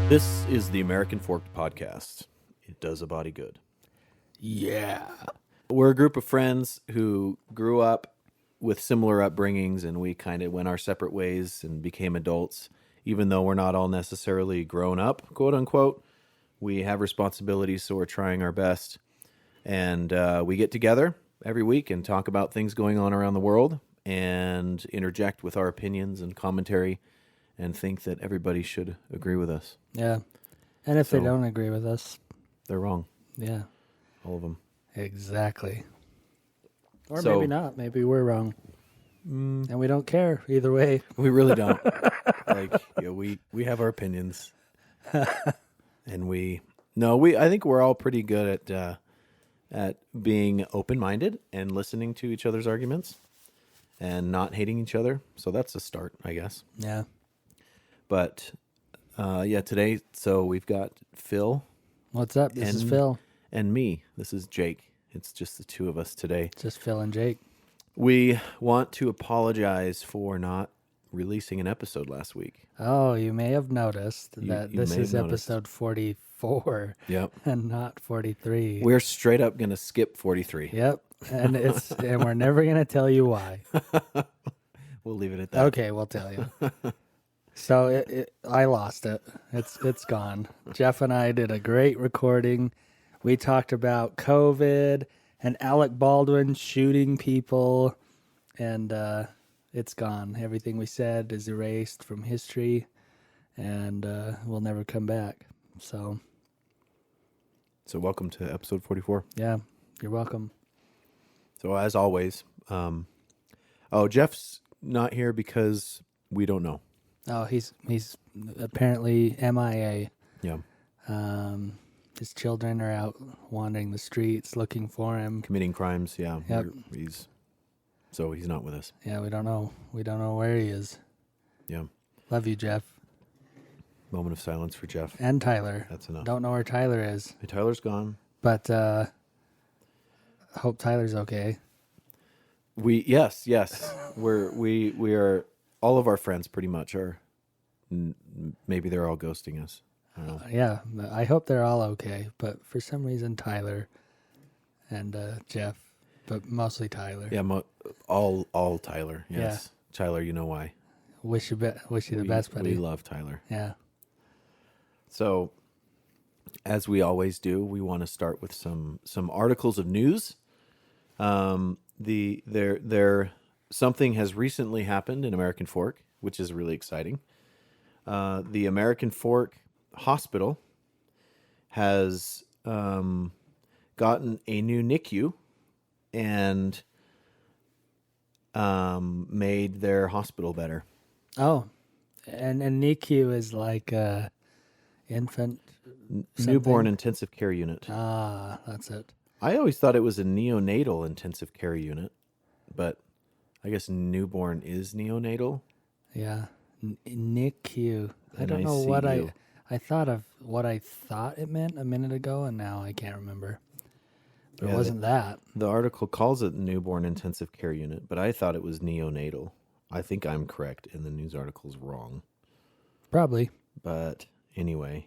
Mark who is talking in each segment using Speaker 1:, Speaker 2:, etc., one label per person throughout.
Speaker 1: This is the American Forked Podcast. It does a body good.
Speaker 2: Yeah.
Speaker 1: We're a group of friends who grew up with similar upbringings, and we kind of went our separate ways and became adults. Even though we're not all necessarily grown up, quote unquote, we have responsibilities, so we're trying our best. And we get together every week and talk about things going on around the world and interject with our opinions and commentary and think that everybody should agree with us.
Speaker 2: Yeah. And if they
Speaker 1: So-
Speaker 2: don't agree with us,
Speaker 1: They're wrong,
Speaker 2: yeah,
Speaker 1: all of them.
Speaker 2: exactly. Or
Speaker 1: So-
Speaker 2: maybe not. Maybe we're wrong. And we don't care either way.
Speaker 1: We really don't. We have our opinions, and I think we're all pretty good at being open minded and listening to each other's arguments, and not hating each other. So that's a start, I guess.
Speaker 2: Yeah.
Speaker 1: But today, so we've got Phil
Speaker 2: What's up? This is
Speaker 1: And-
Speaker 2: Phil.
Speaker 1: and me. This is Jake. It's just the two of us today.
Speaker 2: Just Phil and Jake.
Speaker 1: We want to apologize for not releasing an episode last week.
Speaker 2: Oh, you may have noticed
Speaker 1: You-
Speaker 2: that
Speaker 1: you
Speaker 2: this
Speaker 1: may
Speaker 2: is
Speaker 1: have noticed.
Speaker 2: episode 44
Speaker 1: Yep.
Speaker 2: and not 43.
Speaker 1: We're straight up going to skip 43.
Speaker 2: Yep. And and we're never going to tell you why.
Speaker 1: We'll leave it at that.
Speaker 2: Okay, we'll tell you. So I lost it. It's gone. Jeff and I did a great recording. We talked about COVID and Alec Baldwin shooting people, and it's gone. Everything we said is erased from history, and will never come back. So
Speaker 1: So welcome to episode 44.
Speaker 2: yeah, you're welcome.
Speaker 1: So as always, Jeff's not here because we don't know.
Speaker 2: Oh, he's apparently MIA.
Speaker 1: Yeah.
Speaker 2: His children are out wandering the streets looking for him.
Speaker 1: Committing crimes. Yeah.
Speaker 2: Yep.
Speaker 1: He's not with us.
Speaker 2: Yeah, we don't know. We don't know where he is.
Speaker 1: Yeah.
Speaker 2: Love you, Jeff.
Speaker 1: Moment of silence for Jeff.
Speaker 2: And Tyler.
Speaker 1: That's enough.
Speaker 2: Don't know where Tyler is,
Speaker 1: Hey, Tyler's gone.
Speaker 2: but hope Tyler's okay.
Speaker 1: Yes. we are, all of our friends pretty much are, maybe they're all ghosting us. I don't know.
Speaker 2: Yeah, I hope they're all okay. But for some reason, Tyler and Jeff, but mostly Tyler.
Speaker 1: Yeah. All Tyler. Yes. Tyler, you know why.
Speaker 2: Wish you the best, buddy.
Speaker 1: We love Tyler.
Speaker 2: Yeah. So,
Speaker 1: As we always do, we want to start with some articles of news. Something has recently happened in American Fork, which is really exciting. The American Fork Hospital has gotten a new NICU and made their hospital better.
Speaker 2: oh, and NICU is like infant.
Speaker 1: Newborn intensive care unit.
Speaker 2: Ah, that's it.
Speaker 1: I always thought it was a neonatal intensive care unit, but I guess newborn is neonatal.
Speaker 2: Yeah, NICU. I don't know what I thought of what I thought it meant a minute ago, and now I can't remember. But
Speaker 1: Yeah,
Speaker 2: it wasn't that.
Speaker 1: The article calls it newborn intensive care unit, but I thought it was neonatal. I think I'm correct, and the news article's wrong.
Speaker 2: Probably.
Speaker 1: But anyway,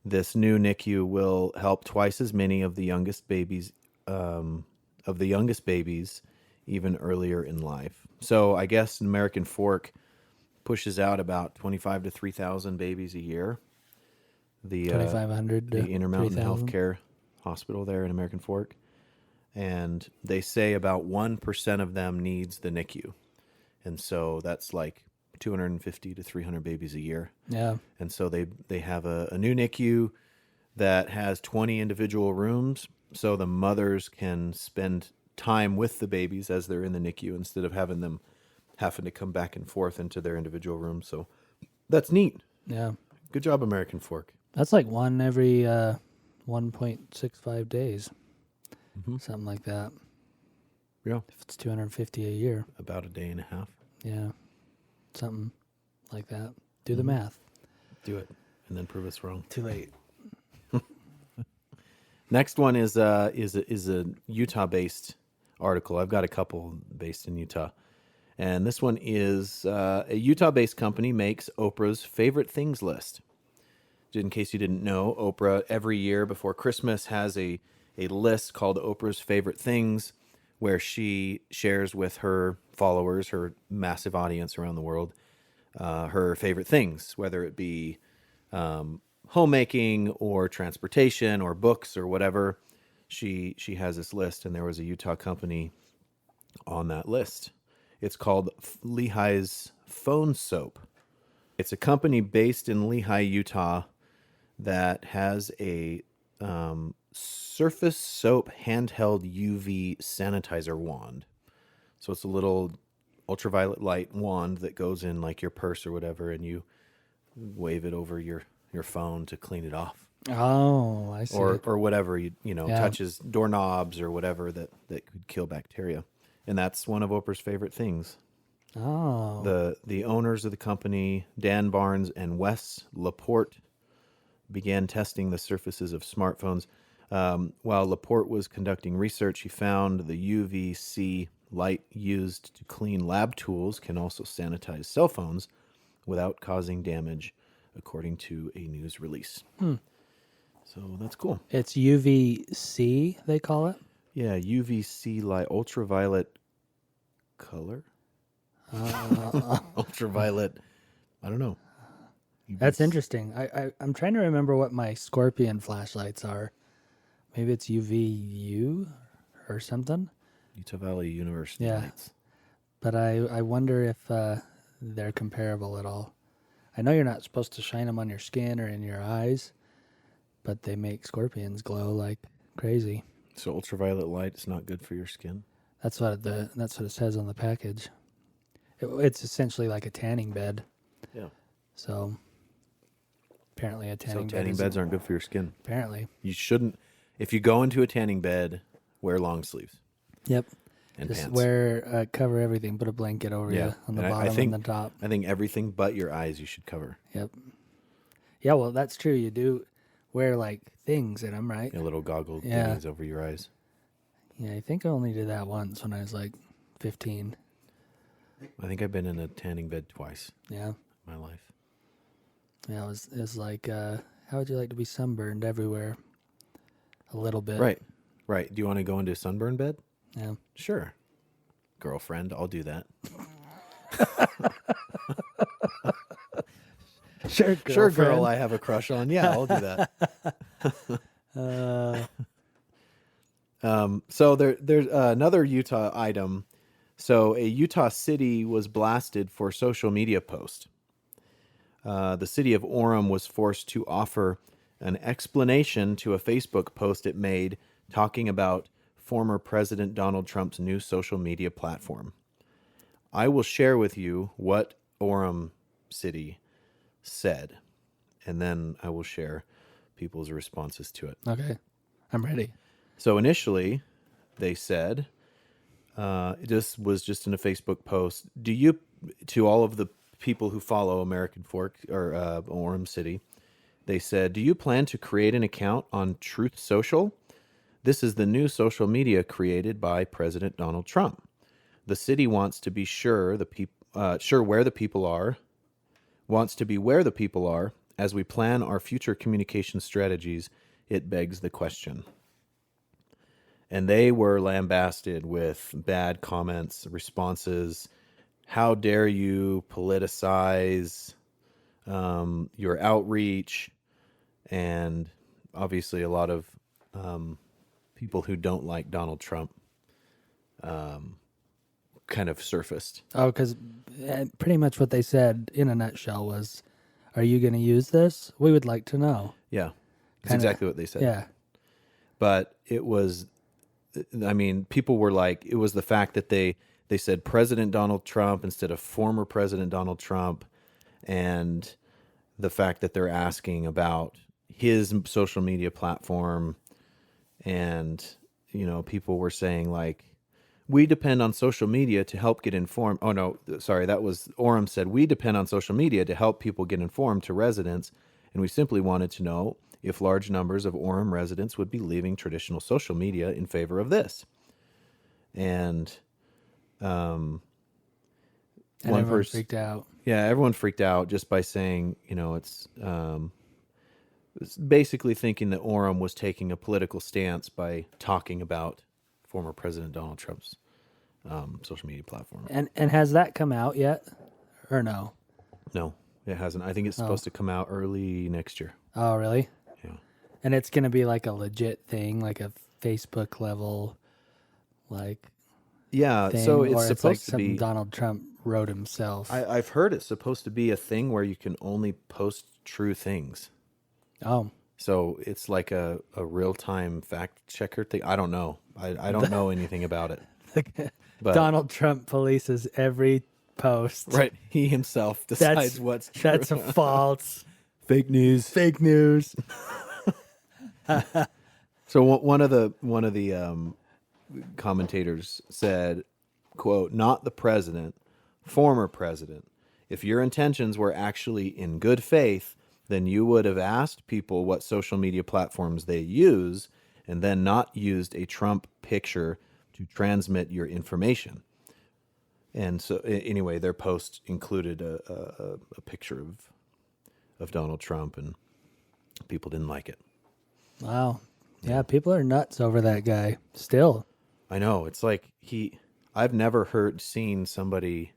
Speaker 1: this new NICU will help twice as many of the youngest babies, even earlier in life. So I guess American Fork pushes out about 25 to 3,000 babies a year. The
Speaker 2: 2,500 to
Speaker 1: the Intermountain
Speaker 2: 3,000.
Speaker 1: Healthcare Hospital there in American Fork, and they say about 1% of them needs the NICU, and so that's like 250 to 300 babies a year.
Speaker 2: Yeah.
Speaker 1: And so they have a new NICU that has 20 individual rooms, so the mothers can spend time with the babies as they're in the NICU instead of having to come back and forth into their individual rooms. So that's neat.
Speaker 2: Yeah.
Speaker 1: Good job, American Fork.
Speaker 2: That's like one every 1.65 days.
Speaker 1: Mhm.
Speaker 2: Something like that.
Speaker 1: Yeah,
Speaker 2: If it's 250 a year.
Speaker 1: about a day and a half.
Speaker 2: Yeah. Something like that. Do the
Speaker 1: Mhm.
Speaker 2: math.
Speaker 1: Do it, and then prove us wrong.
Speaker 2: Too late.
Speaker 1: Next one is a Utah-based article. I've got a couple based in Utah, and this one is a Utah-based company makes Oprah's favorite things list. in case you didn't know, Oprah every year before Christmas has a list called Oprah's Favorite Things, where she shares with her followers, her massive audience around the world, her favorite things, whether it be homemaking or transportation or books or whatever. She has this list, and there was a Utah company on that list. It's called Lehi's Phone Soap. It's a company based in Lehi, Utah, that has a Surface Soap handheld UV sanitizer wand. So it's a little ultraviolet light wand that goes in like your purse or whatever, and you wave it over your phone to clean it off,
Speaker 2: Oh, I see.
Speaker 1: or whatever
Speaker 2: Yeah.
Speaker 1: touches doorknobs or whatever that could kill bacteria. And that's one of Oprah's favorite things.
Speaker 2: Oh,
Speaker 1: The owners of the company, Dan Barnes and Wes Laporte, began testing the surfaces of smartphones. While Laporte was conducting research, he found the UVC light used to clean lab tools can also sanitize cell phones without causing damage, according to a news release. So that's cool.
Speaker 2: it's UVC, they call it.
Speaker 1: Yeah, UVC light, ultraviolet color? Ultraviolet, I don't know.
Speaker 2: That's interesting. I'm trying to remember what my Scorpion flashlights are. Maybe it's UVU or something.
Speaker 1: Utah Valley University
Speaker 2: Yeah.
Speaker 1: lights.
Speaker 2: But I wonder if they're comparable at all. I know you're not supposed to shine them on your skin or in your eyes, but they make scorpions glow like crazy.
Speaker 1: So ultraviolet light is not good for your skin.
Speaker 2: That's what it says on the package. It's essentially like a tanning bed.
Speaker 1: Yeah.
Speaker 2: So apparently a tanning
Speaker 1: So tanning beds aren't good for your skin.
Speaker 2: Apparently.
Speaker 1: You shouldn't. If you go into a tanning bed, wear long sleeves
Speaker 2: Yep.
Speaker 1: and
Speaker 2: Just
Speaker 1: pants.
Speaker 2: cover everything. Put a blanket over
Speaker 1: Yeah.
Speaker 2: you on the
Speaker 1: And I
Speaker 2: bottom
Speaker 1: think-
Speaker 2: and the top.
Speaker 1: I think everything but your eyes you should cover.
Speaker 2: Yep. Yeah, well, that's true. You do wear like things in them, right?
Speaker 1: A little goggle
Speaker 2: Yeah.
Speaker 1: thingies over your eyes.
Speaker 2: Yeah, I think I only did that once when I was like 15.
Speaker 1: I think I've been in a tanning bed twice
Speaker 2: Yeah.
Speaker 1: in my life.
Speaker 2: Yeah, it was like, how would you like to be sunburned everywhere? A little bit.
Speaker 1: Right. Right. Do you want to go into a sunburn bed?
Speaker 2: Yeah.
Speaker 1: Sure. Girlfriend, I'll do that.
Speaker 2: Sure,
Speaker 1: Sure, girl,
Speaker 2: girlfriend.
Speaker 1: I have a crush on. Yeah, I'll do that. So there's another Utah item. So a Utah city was blasted for social media post. The city of Orem was forced to offer an explanation to a Facebook post it made talking about former President Donald Trump's new social media platform. I will share with you what Orem City said, and then I will share people's responses to it.
Speaker 2: Okay. I'm ready.
Speaker 1: So initially, they said, this was just in a Facebook post. To all of the people who follow American Fork or Orem City, they said, do you plan to create an account on Truth Social? This is the new social media created by President Donald Trump. The city wants to be sure where the people are, wants to be where the people are. As we plan our future communication strategies, it begs the question. And they were lambasted with bad comments, responses. How dare you politicize your outreach? And obviously a lot of people who don't like Donald Trump kind of surfaced.
Speaker 2: Oh, because pretty much what they said in a nutshell was, are you going to use this? We would like to know.
Speaker 1: Yeah, that's
Speaker 2: Kinda-
Speaker 1: exactly what they said.
Speaker 2: Yeah.
Speaker 1: But it was, I mean, people were like, it was the fact that they said President Donald Trump instead of former President Donald Trump, and the fact that they're asking about his social media platform, and people were saying like, we depend on social media to help get informed. Oh no, sorry, that was Orem said, we depend on social media to help people get informed to residents, and we simply wanted to know if large numbers of Orem residents would be leaving traditional social media in favor of this. And
Speaker 2: And
Speaker 1: one
Speaker 2: everyone
Speaker 1: person
Speaker 2: freaked out.
Speaker 1: Yeah, everyone freaked out just by saying, it's was basically thinking that Orem was taking a political stance by talking about former President Donald Trump's social media platform.
Speaker 2: And has that come out yet, or no?
Speaker 1: No, it hasn't. I think it's supposed to come out early next year.
Speaker 2: Oh, really?
Speaker 1: Yeah.
Speaker 2: And it's gonna be like a legit thing, like a Facebook level, like
Speaker 1: Yeah,
Speaker 2: thing,
Speaker 1: so
Speaker 2: or
Speaker 1: it's
Speaker 2: it's like
Speaker 1: supposed to
Speaker 2: something
Speaker 1: be.
Speaker 2: Donald Trump wrote himself.
Speaker 1: I've heard it's supposed to be a thing where you can only post true things.
Speaker 2: Oh,
Speaker 1: So it's like a real time fact checker thing. I don't know. I don't know anything about it. But
Speaker 2: Donald Trump polices every post.
Speaker 1: right, he himself decides what's true.
Speaker 2: That's a false.
Speaker 1: Fake news.
Speaker 2: Fake news.
Speaker 1: So one of the commentators said, quote, "Not the president, former president. If your intentions were actually in good faith, then you would have asked people what social media platforms they use and then not used a Trump picture to transmit your information." And so anyway, their post included a picture of Donald Trump, and people didn't like it.
Speaker 2: Wow. Yeah, people are nuts over that guy. Still.
Speaker 1: I know. It's like I've never seen somebody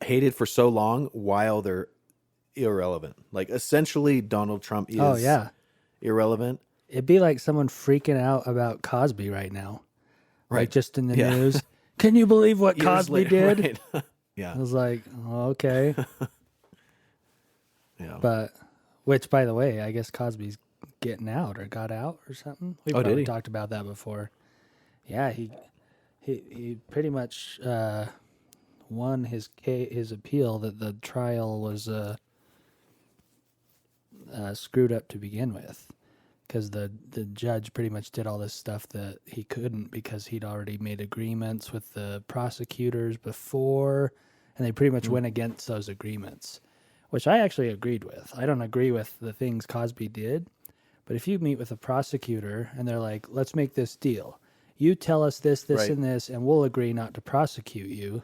Speaker 1: hated for so long while they're irrelevant. Like essentially Donald Trump is
Speaker 2: Oh yeah.
Speaker 1: irrelevant.
Speaker 2: It'd be like someone freaking out about Cosby right now.
Speaker 1: Right.
Speaker 2: Like just in the
Speaker 1: Yeah.
Speaker 2: news. Can you believe what
Speaker 1: Years
Speaker 2: Cosby
Speaker 1: later,
Speaker 2: did?
Speaker 1: right. Yeah.
Speaker 2: I was like, oh, okay.
Speaker 1: Yeah.
Speaker 2: But which, by the way, I guess Cosby's getting out or got out or something. We
Speaker 1: Oh, did
Speaker 2: probably
Speaker 1: he?
Speaker 2: talked about that before. Yeah, he pretty much won his appeal that the trial was screwed up to begin with, because the judge pretty much did all this stuff that he couldn't because he'd already made agreements with the prosecutors before, and they pretty much went against those agreements, which I actually agreed with. I don't agree with the things Cosby did, but if you meet with a prosecutor and they're like, let's make this deal. You tell us this,
Speaker 1: Right.
Speaker 2: and this, and we'll agree not to prosecute you.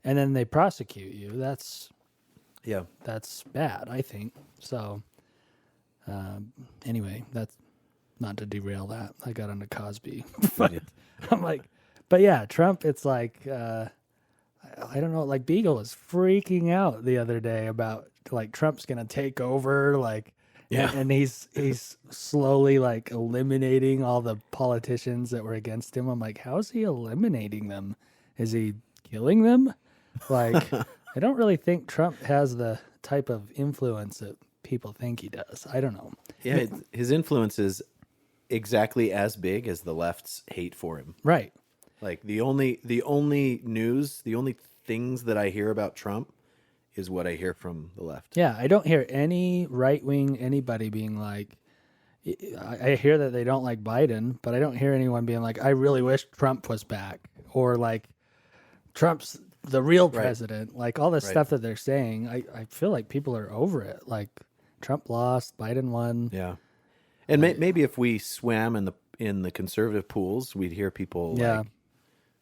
Speaker 2: And then they prosecute you. That's
Speaker 1: Yeah.
Speaker 2: bad, I think. So, anyway, that's not to derail that. I got onto Cosby. But I'm like, but yeah, Trump, it's like, I don't know, like Beagle was freaking out the other day about like Trump's going to take over, like,
Speaker 1: Yeah.
Speaker 2: and he's slowly like eliminating all the politicians that were against him. I'm like, how is he eliminating them? Is he killing them? Like, I don't really think Trump has the type of influence that people think he does. I don't know.
Speaker 1: Yeah, his influence is exactly as big as the left's hate for him.
Speaker 2: Right.
Speaker 1: Like the only news, the only things that I hear about Trump is what I hear from the left.
Speaker 2: Yeah, I don't hear any right wing anybody being like, I hear that they don't like Biden, but I don't hear anyone being like, I really wish Trump was back, or like Trump's the real president. Like all this stuff that they're saying, I feel like people are over it. Like Trump lost, Biden won.
Speaker 1: Yeah, and maybe if we swam in the conservative pools, we'd hear people like,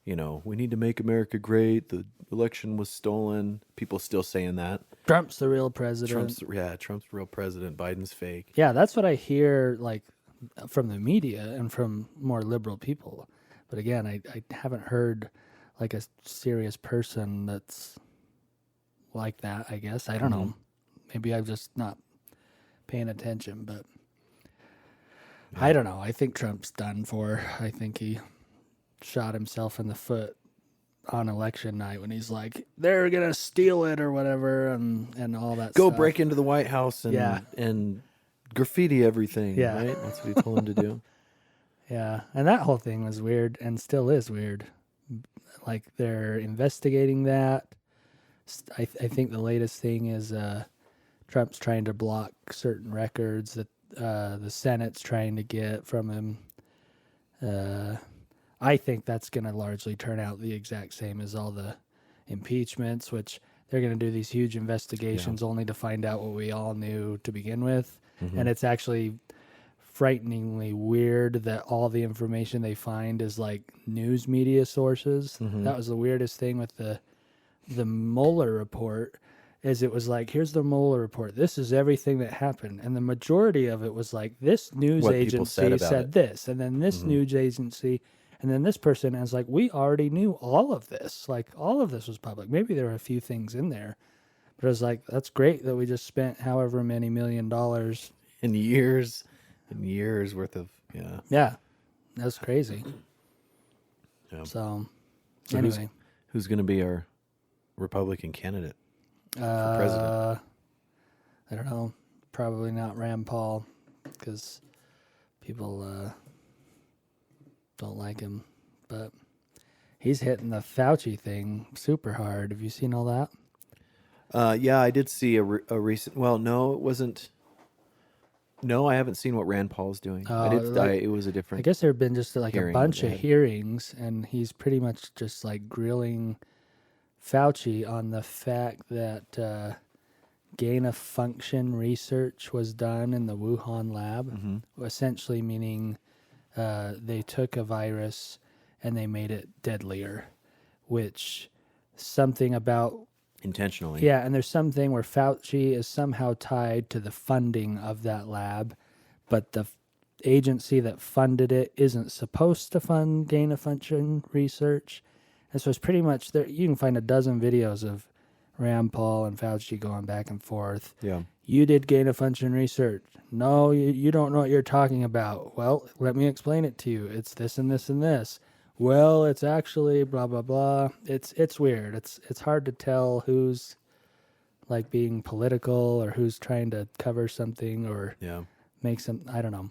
Speaker 1: you know, we need to make America great. The election was stolen. People still saying that.
Speaker 2: Trump's the real president.
Speaker 1: Trump's real president. Biden's fake.
Speaker 2: Yeah, that's what I hear like from the media and from more liberal people. But again, I haven't heard like a serious person that's like that, I guess. I don't know. Maybe I'm just not paying attention, but I don't know. I think Trump's done for. I think he shot himself in the foot on election night when he's like, they're going to steal it or whatever, and all that
Speaker 1: Go
Speaker 2: stuff.
Speaker 1: break into the White House and graffiti everything.
Speaker 2: Yeah.
Speaker 1: Right? That's what he told him to do.
Speaker 2: Yeah, and that whole thing was weird and still is weird. Like they're investigating that. I think the latest thing is Trump's trying to block certain records that the Senate's trying to get from him. I think that's going to largely turn out the exact same as all the impeachments, which they're going to do these huge investigations only to find out what we all knew to begin with. And it's actually frighteningly weird that all the information they find is like news media sources. That was the weirdest thing with the Mueller report, is it was like, here's the Mueller report. This is everything that happened. And the majority of it was like, this news
Speaker 1: What people said
Speaker 2: agency
Speaker 1: about
Speaker 2: said
Speaker 1: it.
Speaker 2: this, and then this news agency, and then this person. And it's like, we already knew all of this. Like, all of this was public. Maybe there were a few things in there, but it was like, that's great that we just spent however many $1 million.
Speaker 1: And years worth of, yeah.
Speaker 2: Yeah, that's crazy.
Speaker 1: Yeah.
Speaker 2: So
Speaker 1: So
Speaker 2: anyway,
Speaker 1: who's going to be our Republican candidate for president?
Speaker 2: I don't know. Probably not Rand Paul, because people don't like him. But he's hitting the Fauci thing super hard. Have you seen all that?
Speaker 1: Yeah, I did see a recent. Well, no, it wasn't. No, I haven't seen what Rand Paul's doing. It was a
Speaker 2: I
Speaker 1: different.
Speaker 2: guess there have been just like a
Speaker 1: hearing
Speaker 2: bunch
Speaker 1: that
Speaker 2: of
Speaker 1: they had.
Speaker 2: hearings, and he's pretty much just like grilling Fauci on the fact that gain of function research was done in the Wuhan lab, essentially meaning they took a virus and they made it deadlier, which something about
Speaker 1: Intentionally.
Speaker 2: yeah, and there's something where Fauci is somehow tied to the funding of that lab, but the agency that funded it isn't supposed to fund gain of function research. And so it's pretty much there. You can find a dozen videos of Rand Paul and Fauci going back and forth.
Speaker 1: Yeah.
Speaker 2: You did gain of function research. No, you don't know what you're talking about. Well, let me explain it to you. It's this and this and this. Well, it's actually blah blah blah. It's weird. It's hard to tell who's like being political or who's trying to cover something or
Speaker 1: Yeah.
Speaker 2: make some. I don't know,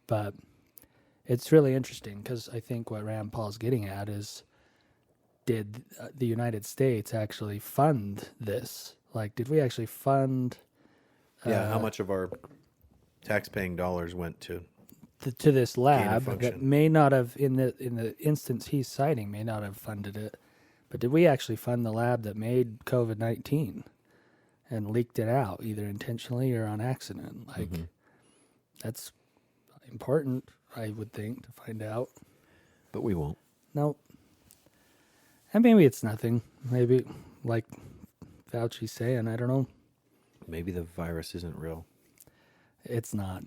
Speaker 2: but it's really interesting because I think what Rand Paul's getting at is, did the United States actually fund this? Like, did we actually fund?
Speaker 1: Yeah. How much of our tax-paying dollars went to?
Speaker 2: To this lab that
Speaker 1: function.
Speaker 2: may not have in the instance he's citing may not have funded it, but did we actually fund the lab that made COVID-19 and leaked it out either intentionally or on accident? Like that's important, I would think, to find out.
Speaker 1: But we won't.
Speaker 2: Nope. And maybe it's nothing. Maybe like Fauci's saying, I don't know.
Speaker 1: Maybe the virus isn't real.
Speaker 2: It's not.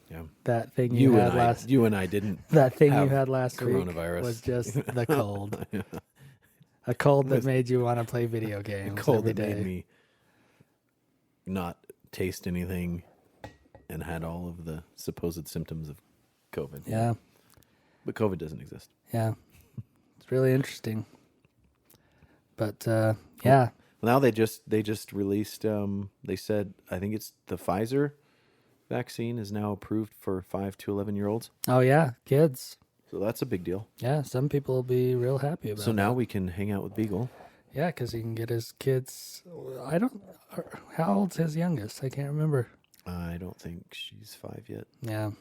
Speaker 1: Yeah.
Speaker 2: That thing you had last
Speaker 1: You and I didn't.
Speaker 2: that thing you
Speaker 1: have
Speaker 2: had last week
Speaker 1: coronavirus.
Speaker 2: was just the cold. A cold that made you want to play video games
Speaker 1: Cold
Speaker 2: every
Speaker 1: that
Speaker 2: day.
Speaker 1: made me not taste anything and had all of the supposed symptoms of COVID.
Speaker 2: Yeah,
Speaker 1: But COVID doesn't exist.
Speaker 2: yeah. It's really interesting. But yeah,
Speaker 1: Well, now they just released. They said I think it's the Pfizer vaccine is now approved for 5 to 11-year-olds.
Speaker 2: oh yeah, kids.
Speaker 1: So that's a big deal.
Speaker 2: Yeah, some people will be real happy about.
Speaker 1: So now
Speaker 2: that.
Speaker 1: we can hang out with Beagle.
Speaker 2: Yeah, because he can get his kids. I don't. How old's his youngest? I can't remember.
Speaker 1: I don't think she's 5 yet.
Speaker 2: Yeah,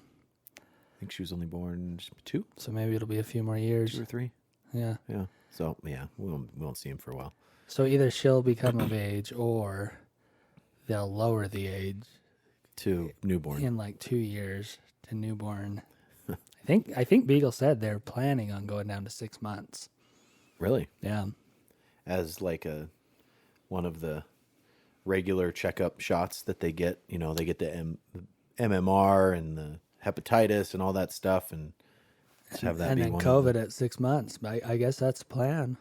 Speaker 1: I think she was only born 2,
Speaker 2: so maybe it'll be a few more years.
Speaker 1: 2 or 3.
Speaker 2: Yeah.
Speaker 1: Yeah. So yeah, we won't see him for a while.
Speaker 2: So either she'll become of age or they'll lower the age
Speaker 1: To newborn.
Speaker 2: in like 2 years to newborn. I think Beagle said they're planning on going down to 6 months.
Speaker 1: Really?
Speaker 2: Yeah.
Speaker 1: As like one of the regular checkup shots that they get. You know, they get the MMR and the hepatitis and all that stuff, and just have that
Speaker 2: And
Speaker 1: be
Speaker 2: then
Speaker 1: one
Speaker 2: COVID
Speaker 1: of the,
Speaker 2: at 6 months. I guess that's the plan.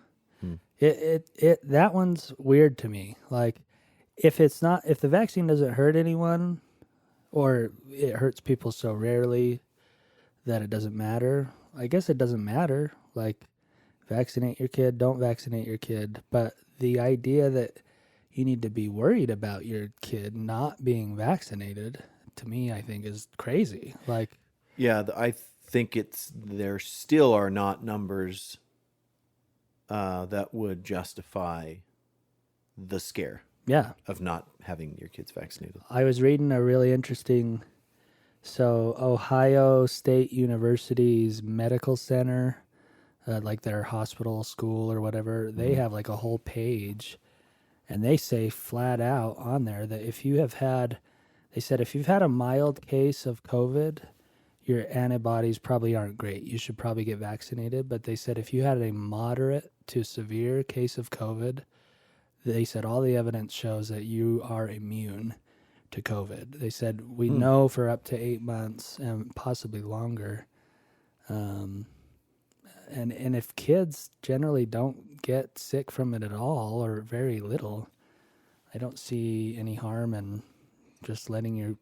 Speaker 2: It that one's weird to me. Like if the vaccine doesn't hurt anyone or it hurts people so rarely that it doesn't matter, I guess it doesn't matter. Like vaccinate your kid, don't vaccinate your kid. But the idea that you need to be worried about your kid not being vaccinated, to me, I think is crazy. Like,
Speaker 1: I think there still are not numbers that would justify the scare
Speaker 2: yeah,
Speaker 1: of not having your kids vaccinated.
Speaker 2: I was reading a really interesting. So Ohio State University's medical center, like their hospital, school, or whatever, they have like a whole page, and they say flat out on there that if you've had a mild case of COVID, your antibodies probably aren't great. You should probably get vaccinated. But they said if you had a moderate to severe case of COVID, they said all the evidence shows that you are immune to COVID. They said we know for up to 8 months and possibly longer. And if kids generally don't get sick from it at all or very little, I don't see any harm in just letting your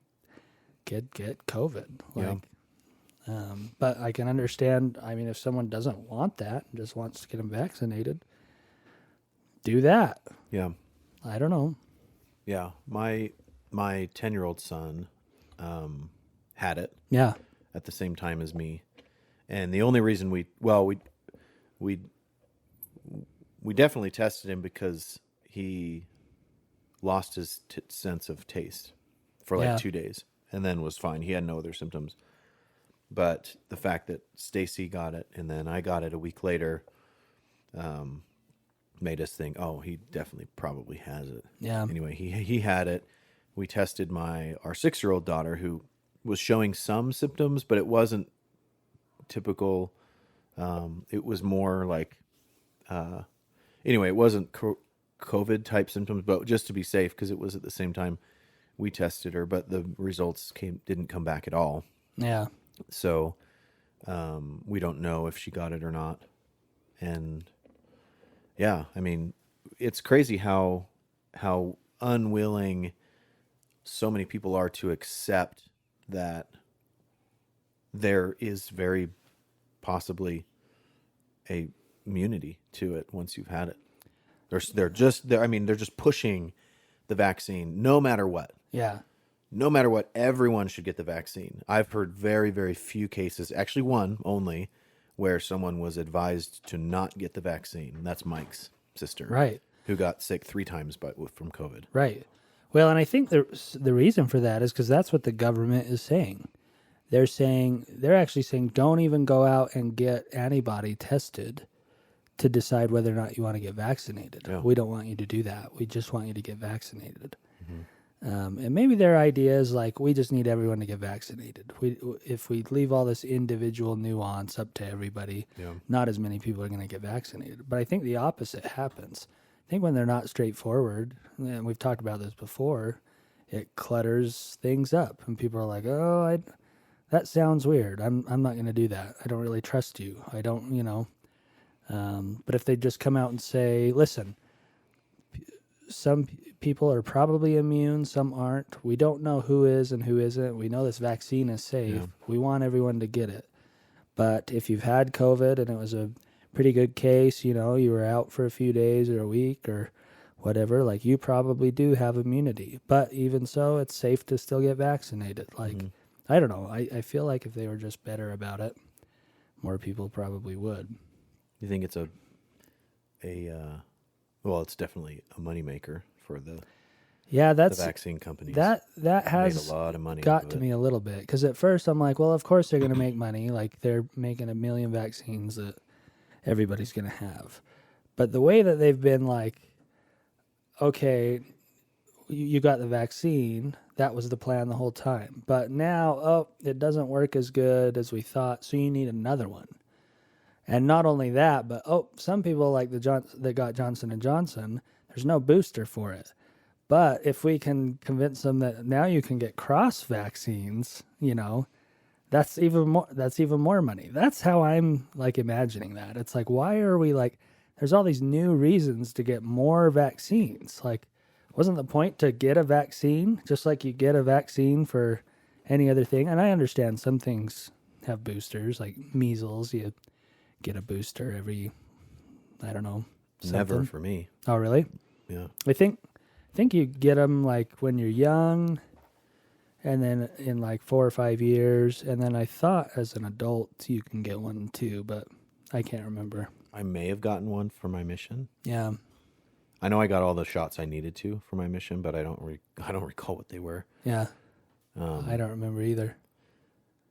Speaker 2: kid get COVID.
Speaker 1: Yeah.
Speaker 2: But I can understand, I mean, if someone doesn't want that and just wants to get them vaccinated, do that.
Speaker 1: Yeah.
Speaker 2: I don't know.
Speaker 1: Yeah. My 10-year-old son had it
Speaker 2: Yeah.
Speaker 1: at the same time as me. And the only reason we definitely tested him because he lost his sense of taste for like
Speaker 2: Yeah.
Speaker 1: 2 days and then was fine. He had no other symptoms. But the fact that Stacy got it and then I got it a week later made us think, oh, he definitely probably has it.
Speaker 2: Yeah.
Speaker 1: Anyway, he had it. We tested our 6-year-old daughter who was showing some symptoms, but it wasn't typical. It was more like, anyway, it wasn't COVID type symptoms, but just to be safe, because it was at the same time we tested her, but the results didn't come back at all.
Speaker 2: Yeah.
Speaker 1: So, we don't know if she got it or not. And yeah, I mean, it's crazy how unwilling so many people are to accept that there is very possibly a immunity to it once you've had it. They're just pushing the vaccine no matter what.
Speaker 2: Yeah.
Speaker 1: No matter what, everyone should get the vaccine. I've heard very, very few cases, actually one only, where someone was advised to not get the vaccine. That's Mike's sister.
Speaker 2: Right.
Speaker 1: Who got sick 3 times from COVID.
Speaker 2: Right. Well, and I think the reason for that is because that's what the government is saying. They're actually saying, don't even go out and get antibody tested to decide whether or not you want to get vaccinated.
Speaker 1: Yeah.
Speaker 2: We don't want you to do that. We just want you to get vaccinated. And maybe their idea is like, we just need everyone to get vaccinated. If we leave all this individual nuance up to everybody, not as many people are going to get vaccinated. But I think the opposite happens. I think when they're not straightforward, and we've talked about this before, it clutters things up. And people are like, oh, that sounds weird. I'm not going to do that. I don't really trust you. I don't, but if they just come out and say, listen, some people are probably immune, some aren't. We don't know who is and who isn't. We know this vaccine is safe. Yeah. We want everyone to get it. But if you've had COVID and it was a pretty good case, you were out for a few days or a week or whatever, like you probably do have immunity. But even so, it's safe to still get vaccinated. Like, I don't know. I feel like if they were just better about it, more people probably would.
Speaker 1: You think it's well, it's definitely a moneymaker for the vaccine companies.
Speaker 2: That has
Speaker 1: made a lot of money
Speaker 2: got to me a little bit, because at first I'm like, well, of course they're going to make money. Like they're making 1 million vaccines that everybody's going to have. But the way that they've been like, okay, you got the vaccine, that was the plan the whole time. But now, it doesn't work as good as we thought, so you need another one. And not only that, but some people like that got Johnson & Johnson, there's no booster for it. But if we can convince them that now you can get cross vaccines, that's even more money. That's how I'm like imagining that. It's like, why are we like, there's all these new reasons to get more vaccines. Like, wasn't the point to get a vaccine just like you get a vaccine for any other thing? And I understand some things have boosters, like measles, you get a booster every, I don't know. Something.
Speaker 1: Never for me.
Speaker 2: Oh, really?
Speaker 1: Yeah.
Speaker 2: I think you get them like when you're young, and then in like 4 or 5 years, and then I thought as an adult you can get one too, but I can't remember.
Speaker 1: I may have gotten one for my mission.
Speaker 2: Yeah.
Speaker 1: I know I got all the shots I needed to for my mission, but I don't recall what they were.
Speaker 2: Yeah. I don't remember either.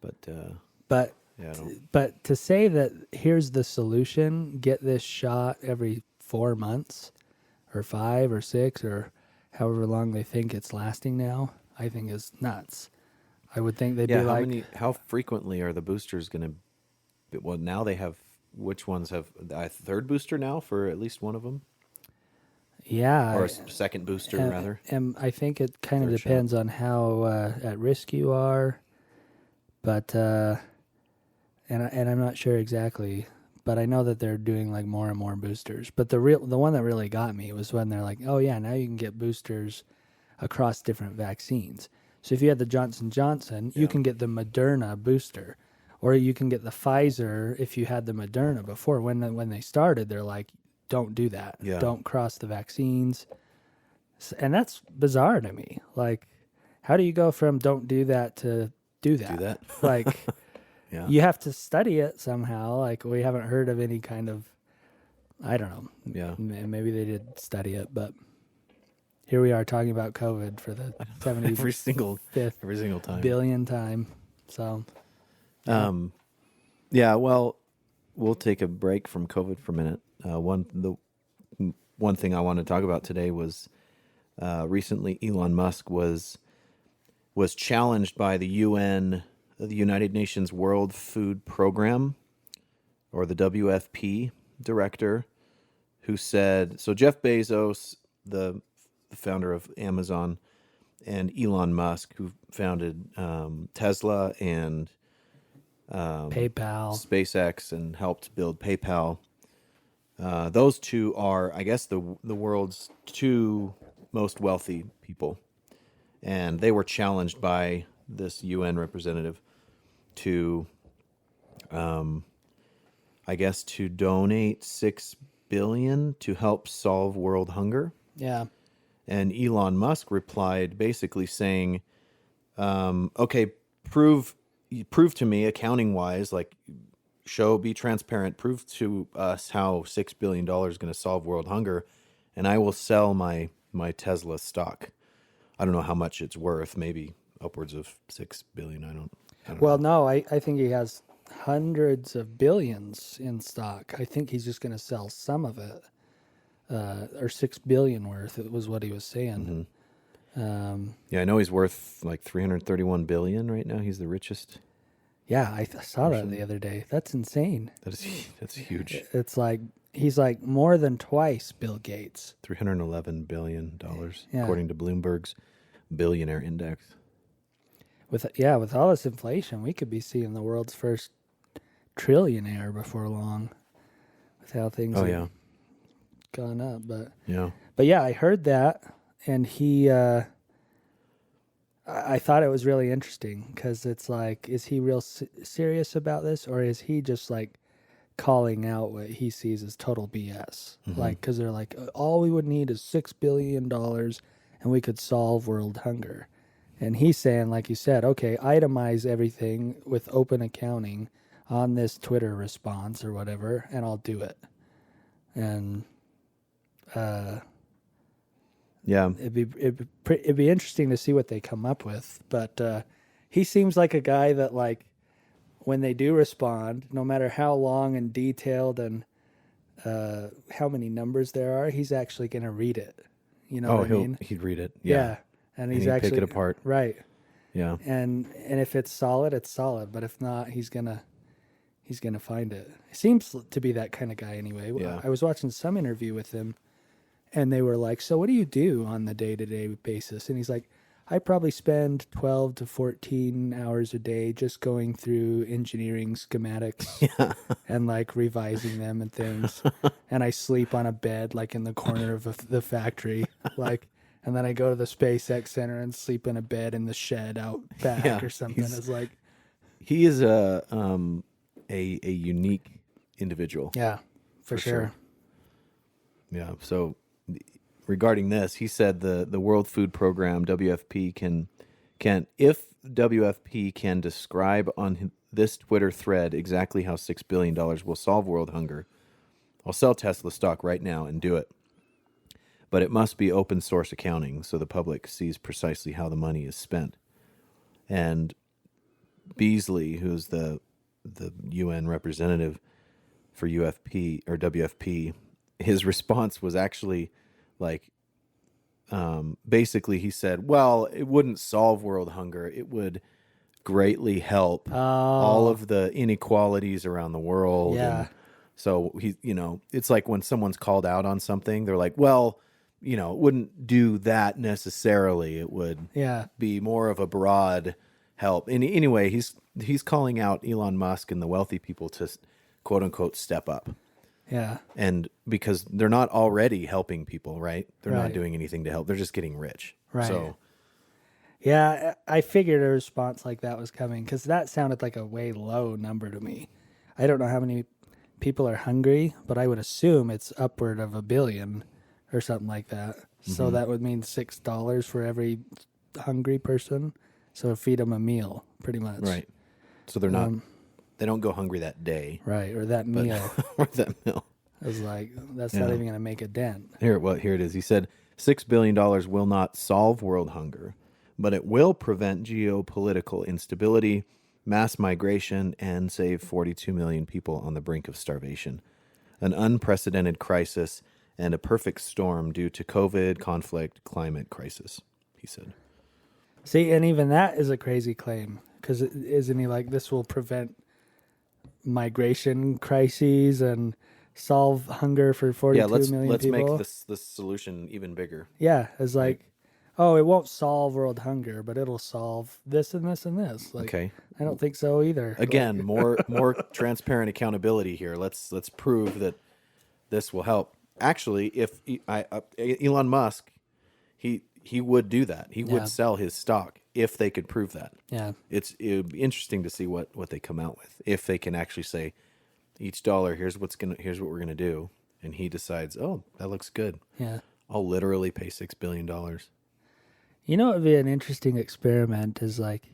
Speaker 1: But yeah,
Speaker 2: but to say that here's the solution, get this shot every 4 months or 5 or 6 or however long they think it's lasting now, I think is nuts. I would think they'd be like...
Speaker 1: how frequently are the boosters going to... Well, now they have... Which ones have a third booster now for at least one of them?
Speaker 2: Yeah.
Speaker 1: or a second booster rather.
Speaker 2: And I think it kind of
Speaker 1: Third shot.
Speaker 2: depends on how at risk you are, but and I'm not sure exactly, but I know that they're doing like more and more boosters. But the one that really got me was when they're like, oh yeah, now you can get boosters across different vaccines. So if you had the Johnson Johnson, you can get the Moderna booster, or you can get the Pfizer if you had the Moderna before. When they started, they're like, don't do that.
Speaker 1: Yeah.
Speaker 2: Don't cross the vaccines. And that's bizarre to me. Like, how do you go from don't do that to do that?
Speaker 1: Do that.
Speaker 2: Like,
Speaker 1: Yeah.
Speaker 2: you have to study it somehow. Like, we haven't heard of any kind of, I don't know.
Speaker 1: Yeah.
Speaker 2: Maybe they did study it, but here we are talking about COVID for the 75th
Speaker 1: every single time.
Speaker 2: billion time. So,
Speaker 1: Yeah, well, we'll take a break from COVID for a minute. One thing I want to talk about today was recently Elon Musk was challenged by the UN, the United Nations World Food Program, or the WFP director, who said, so Jeff Bezos, the founder of Amazon, and Elon Musk, who founded Tesla and
Speaker 2: PayPal.
Speaker 1: SpaceX and helped build PayPal. Those two are, I guess, the world's two most wealthy people, and they were challenged by this UN representative to, I guess, to donate $6 billion to help solve world hunger.
Speaker 2: Yeah.
Speaker 1: And Elon Musk replied, basically saying, "Okay, prove to me, accounting wise, like." Be transparent, prove to us how $6 billion is going to solve world hunger, and I will sell my Tesla stock. I don't know how much it's worth, maybe upwards of $6 billion. I don't
Speaker 2: Well,
Speaker 1: know.
Speaker 2: no, I think he has hundreds of billions in stock. I think he's just going to sell some of it, or 6 billion worth. It was what he was saying.
Speaker 1: Yeah, I know he's worth like 331 billion right now. He's the richest.
Speaker 2: Yeah, I saw that the other day. That's insane.
Speaker 1: That's huge.
Speaker 2: It's like he's like more than twice Bill Gates.
Speaker 1: $311 billion,
Speaker 2: Yeah.
Speaker 1: according to Bloomberg's billionaire index.
Speaker 2: With all this inflation, we could be seeing the world's first trillionaire before long. With how things have gone up, but yeah, I heard that, and he. I thought it was really interesting because it's like, is he real serious about this, or is he just like calling out what he sees as total BS? Like, because they're like, all we would need is $6 billion and we could solve world hunger. And he's saying, like you said, okay, itemize everything with open accounting on this Twitter response or whatever, and I'll do it. And
Speaker 1: Yeah.
Speaker 2: it'd be interesting to see what they come up with. But he seems like a guy that, like, when they do respond, no matter how long and detailed and how many numbers there are, he's actually going to read it. You know what I mean?
Speaker 1: He'd read it.
Speaker 2: Yeah. And he's
Speaker 1: he'd
Speaker 2: actually
Speaker 1: pick it apart.
Speaker 2: Right.
Speaker 1: Yeah.
Speaker 2: And if it's solid, it's solid. But if not, he's gonna find it. He seems to be that kind of guy anyway.
Speaker 1: Yeah.
Speaker 2: I was watching some interview with him, and they were like, so what do you do on the day-to-day basis? And he's like, I probably spend 12 to 14 hours a day just going through engineering schematics and like revising them and things. And I sleep on a bed like in the corner of the factory. Like, and then I go to the SpaceX Center and sleep in a bed in the shed out back or something. It's like,
Speaker 1: he is a unique individual.
Speaker 2: yeah, for sure.
Speaker 1: Yeah. So regarding this, he said the World Food Program, WFP, can if WFP can describe on this Twitter thread exactly how $6 billion will solve world hunger, I'll sell Tesla stock right now and do it. But it must be open source accounting so the public sees precisely how the money is spent. And Beasley, who's the UN representative for UFP or WFP, his response was actually like, basically he said, well, it wouldn't solve world hunger. It would greatly help all of the inequalities around the world.
Speaker 2: Yeah.
Speaker 1: And so he, it's like when someone's called out on something, they're like, well, it wouldn't do that necessarily. It would
Speaker 2: Yeah.
Speaker 1: be more of a broad help. And anyway, he's calling out Elon Musk and the wealthy people to quote unquote step up.
Speaker 2: Yeah.
Speaker 1: And because they're not already helping people, right? They're not
Speaker 2: Right.
Speaker 1: doing anything to help. They're just getting rich.
Speaker 2: Right.
Speaker 1: So
Speaker 2: Yeah, I figured a response like that was coming because that sounded like a way low number to me. I don't know how many people are hungry, but I would assume it's upward of 1 billion or something like that. So that would mean $6 for every hungry person. So feed them a meal, pretty much.
Speaker 1: right. So they're not they don't go hungry that day.
Speaker 2: Right, or that meal.
Speaker 1: Or that meal.
Speaker 2: I was like, that's not
Speaker 1: Yeah.
Speaker 2: even going to make a dent.
Speaker 1: Here it is. He said $6 billion will not solve world hunger, but it will prevent geopolitical instability, mass migration, and save 42 million people on the brink of starvation. An unprecedented crisis and a perfect storm due to COVID, conflict, climate crisis, he said.
Speaker 2: See, and even that is a crazy claim because isn't he like, this will prevent migration crises and solve hunger for 42 million
Speaker 1: let's
Speaker 2: people?
Speaker 1: make this solution even bigger.
Speaker 2: Yeah, it's like, oh, it won't solve world hunger, but it'll solve this and this and this. Like,
Speaker 1: Okay.
Speaker 2: I don't think so either.
Speaker 1: Again, more transparent accountability here. Let's prove that this will help. Actually, if Elon Musk, he would do that. He
Speaker 2: Yeah.
Speaker 1: would sell his stock if they could prove that.
Speaker 2: Yeah,
Speaker 1: It would be interesting to see what they come out with. If they can actually say each dollar, here's what we're gonna do, and he decides, oh, that looks good.
Speaker 2: yeah.
Speaker 1: I'll literally pay $6 billion.
Speaker 2: You know what would be an interesting experiment is like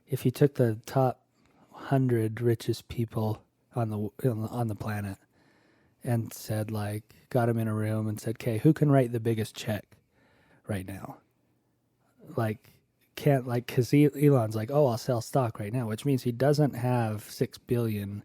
Speaker 2: if you took the top 100 richest people on the planet and said like got them in a room and said, "Okay, who can write the biggest check right now?" Like can't like cuz Elon's like, "Oh, I'll sell stock right now," which means he doesn't have 6 billion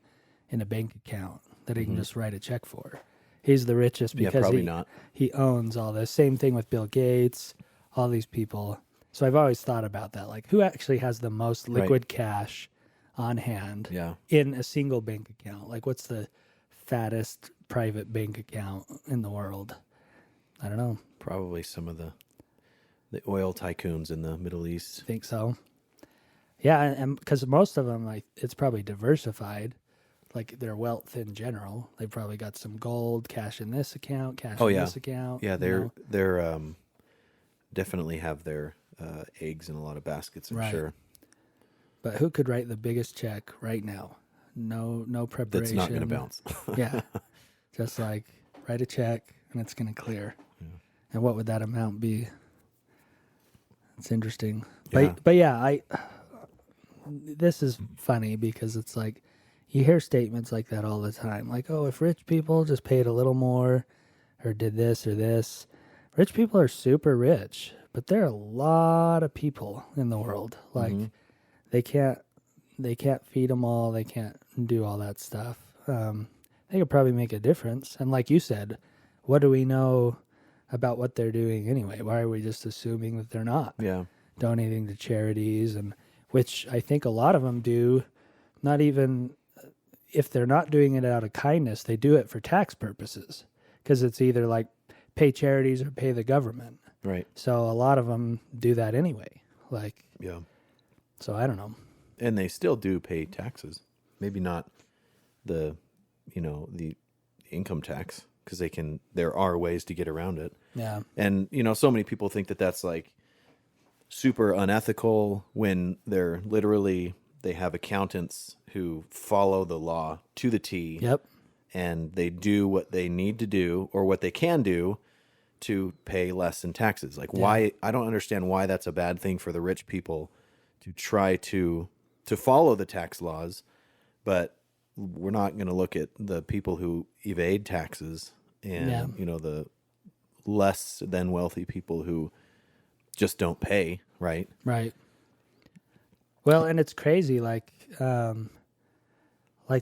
Speaker 2: in a bank account that he can just write a check for. He's the richest
Speaker 1: Yeah,
Speaker 2: because
Speaker 1: probably not.
Speaker 2: he owns all this. Same thing with Bill Gates, all these people. So I've always thought about that. Like, who actually has the most liquid cash on hand
Speaker 1: Yeah.
Speaker 2: in a single bank account? Like, what's the fattest private bank account in the world? I don't know.
Speaker 1: Probably some of the oil tycoons in the Middle East.
Speaker 2: Think so. Yeah, and because most of them, like, it's probably diversified, like their wealth in general. They've probably got some gold, cash in this account, cash in this account.
Speaker 1: Yeah,
Speaker 2: you
Speaker 1: they're
Speaker 2: know?
Speaker 1: definitely have their eggs in a lot of baskets, I'm
Speaker 2: Right.
Speaker 1: sure.
Speaker 2: But who could write the biggest check right now? No preparation.
Speaker 1: That's not going to bounce.
Speaker 2: Yeah, just like write a check and it's going to clear. And what would that amount be? It's interesting.
Speaker 1: Yeah.
Speaker 2: But yeah, this is funny because it's like you hear statements like that all the time. Like, oh, if rich people just paid a little more or did this or this. Rich people are super rich, but there are a lot of people in the world. Like they can't feed them all. They can't do all that stuff. They could probably make a difference. And like you said, what do we know about what they're doing anyway? Why are we just assuming that they're not
Speaker 1: Yeah.
Speaker 2: donating to charities? And which I think a lot of them do. Not even if they're not doing it out of kindness, they do it for tax purposes because it's either like pay charities or pay the government.
Speaker 1: Right.
Speaker 2: So a lot of them do that anyway. Like,
Speaker 1: Yeah.
Speaker 2: so I don't know.
Speaker 1: And they still do pay taxes. Maybe not the income tax because there are ways to get around it.
Speaker 2: Yeah.
Speaker 1: And, so many people think that that's like super unethical when they have accountants who follow the law to the T.
Speaker 2: Yep.
Speaker 1: And they do what they need to do or what they can do to pay less in taxes. Like why, I don't understand why that's a bad thing for the rich people to try to follow the tax laws, but we're not going to look at the people who evade taxes and, the less than wealthy people who just don't pay. Right.
Speaker 2: Right. Well, and it's crazy. Like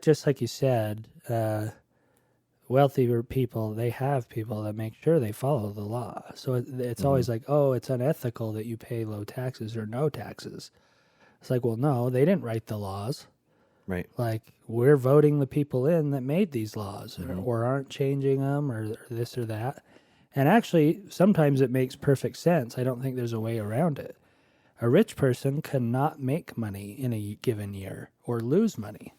Speaker 2: just like you said, wealthier people, they have people that make sure they follow the law. So it's always like, oh, it's unethical that you pay low taxes or no taxes. It's like, well, no, they didn't write the laws.
Speaker 1: Right.
Speaker 2: Like we're voting the people in that made these laws or aren't changing them or this or that. And actually, sometimes it makes perfect sense. I don't think there's a way around it. A rich person cannot make money in a given year or lose money,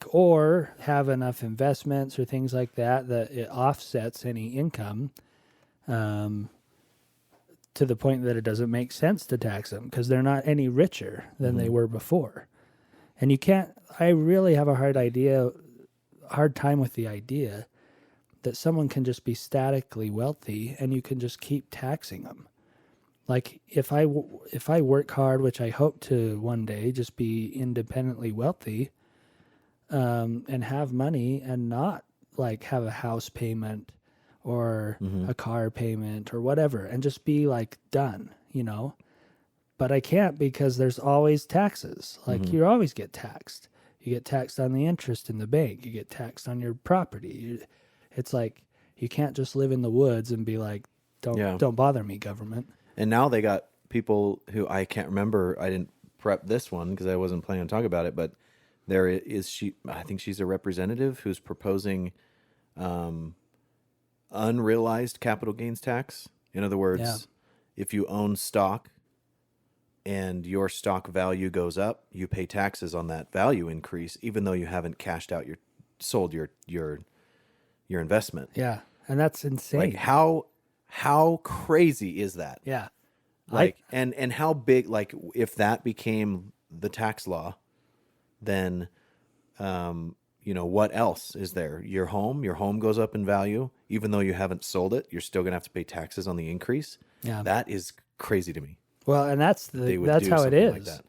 Speaker 2: or have enough investments or things like that it offsets any income, to the point that it doesn't make sense to tax them because they're not any richer than they were before. And you can't. I really have a hard time with the idea that someone can just be statically wealthy and you can just keep taxing them. Like if I work hard, which I hope to one day, just be independently wealthy, and have money and not like have a house payment or a car payment or whatever, and just be like done, But I can't because there's always taxes. Like you always get taxed. You get taxed on the interest in the bank. You get taxed on your property. It's like you can't just live in the woods and be like, don't bother me, government.
Speaker 1: And now they got people who I can't remember. I didn't prep this one because I wasn't planning on talking about it. But there is I think she's a representative who's proposing unrealized capital gains tax. In other words, if you own stock and your stock value goes up, you pay taxes on that value increase, even though you haven't sold your investment.
Speaker 2: Yeah, and that's insane.
Speaker 1: Like how crazy is that?
Speaker 2: Yeah.
Speaker 1: Like and how big, like if that became the tax law, then what else is there? Your home goes up in value, even though you haven't sold it, you're still gonna have to pay taxes on the increase.
Speaker 2: Yeah.
Speaker 1: That is crazy to me.
Speaker 2: Well, and that's how it is. Like that.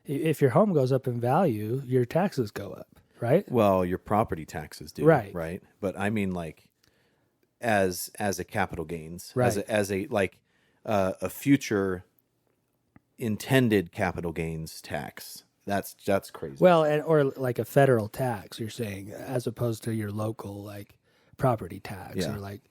Speaker 2: If your home goes up in value, your taxes go up, right?
Speaker 1: Well, your property taxes do, right? But I mean, like, as a capital gains,
Speaker 2: right?
Speaker 1: As a future intended capital gains tax. That's crazy.
Speaker 2: Well, or like a federal tax, you're saying, as opposed to your local like property tax or like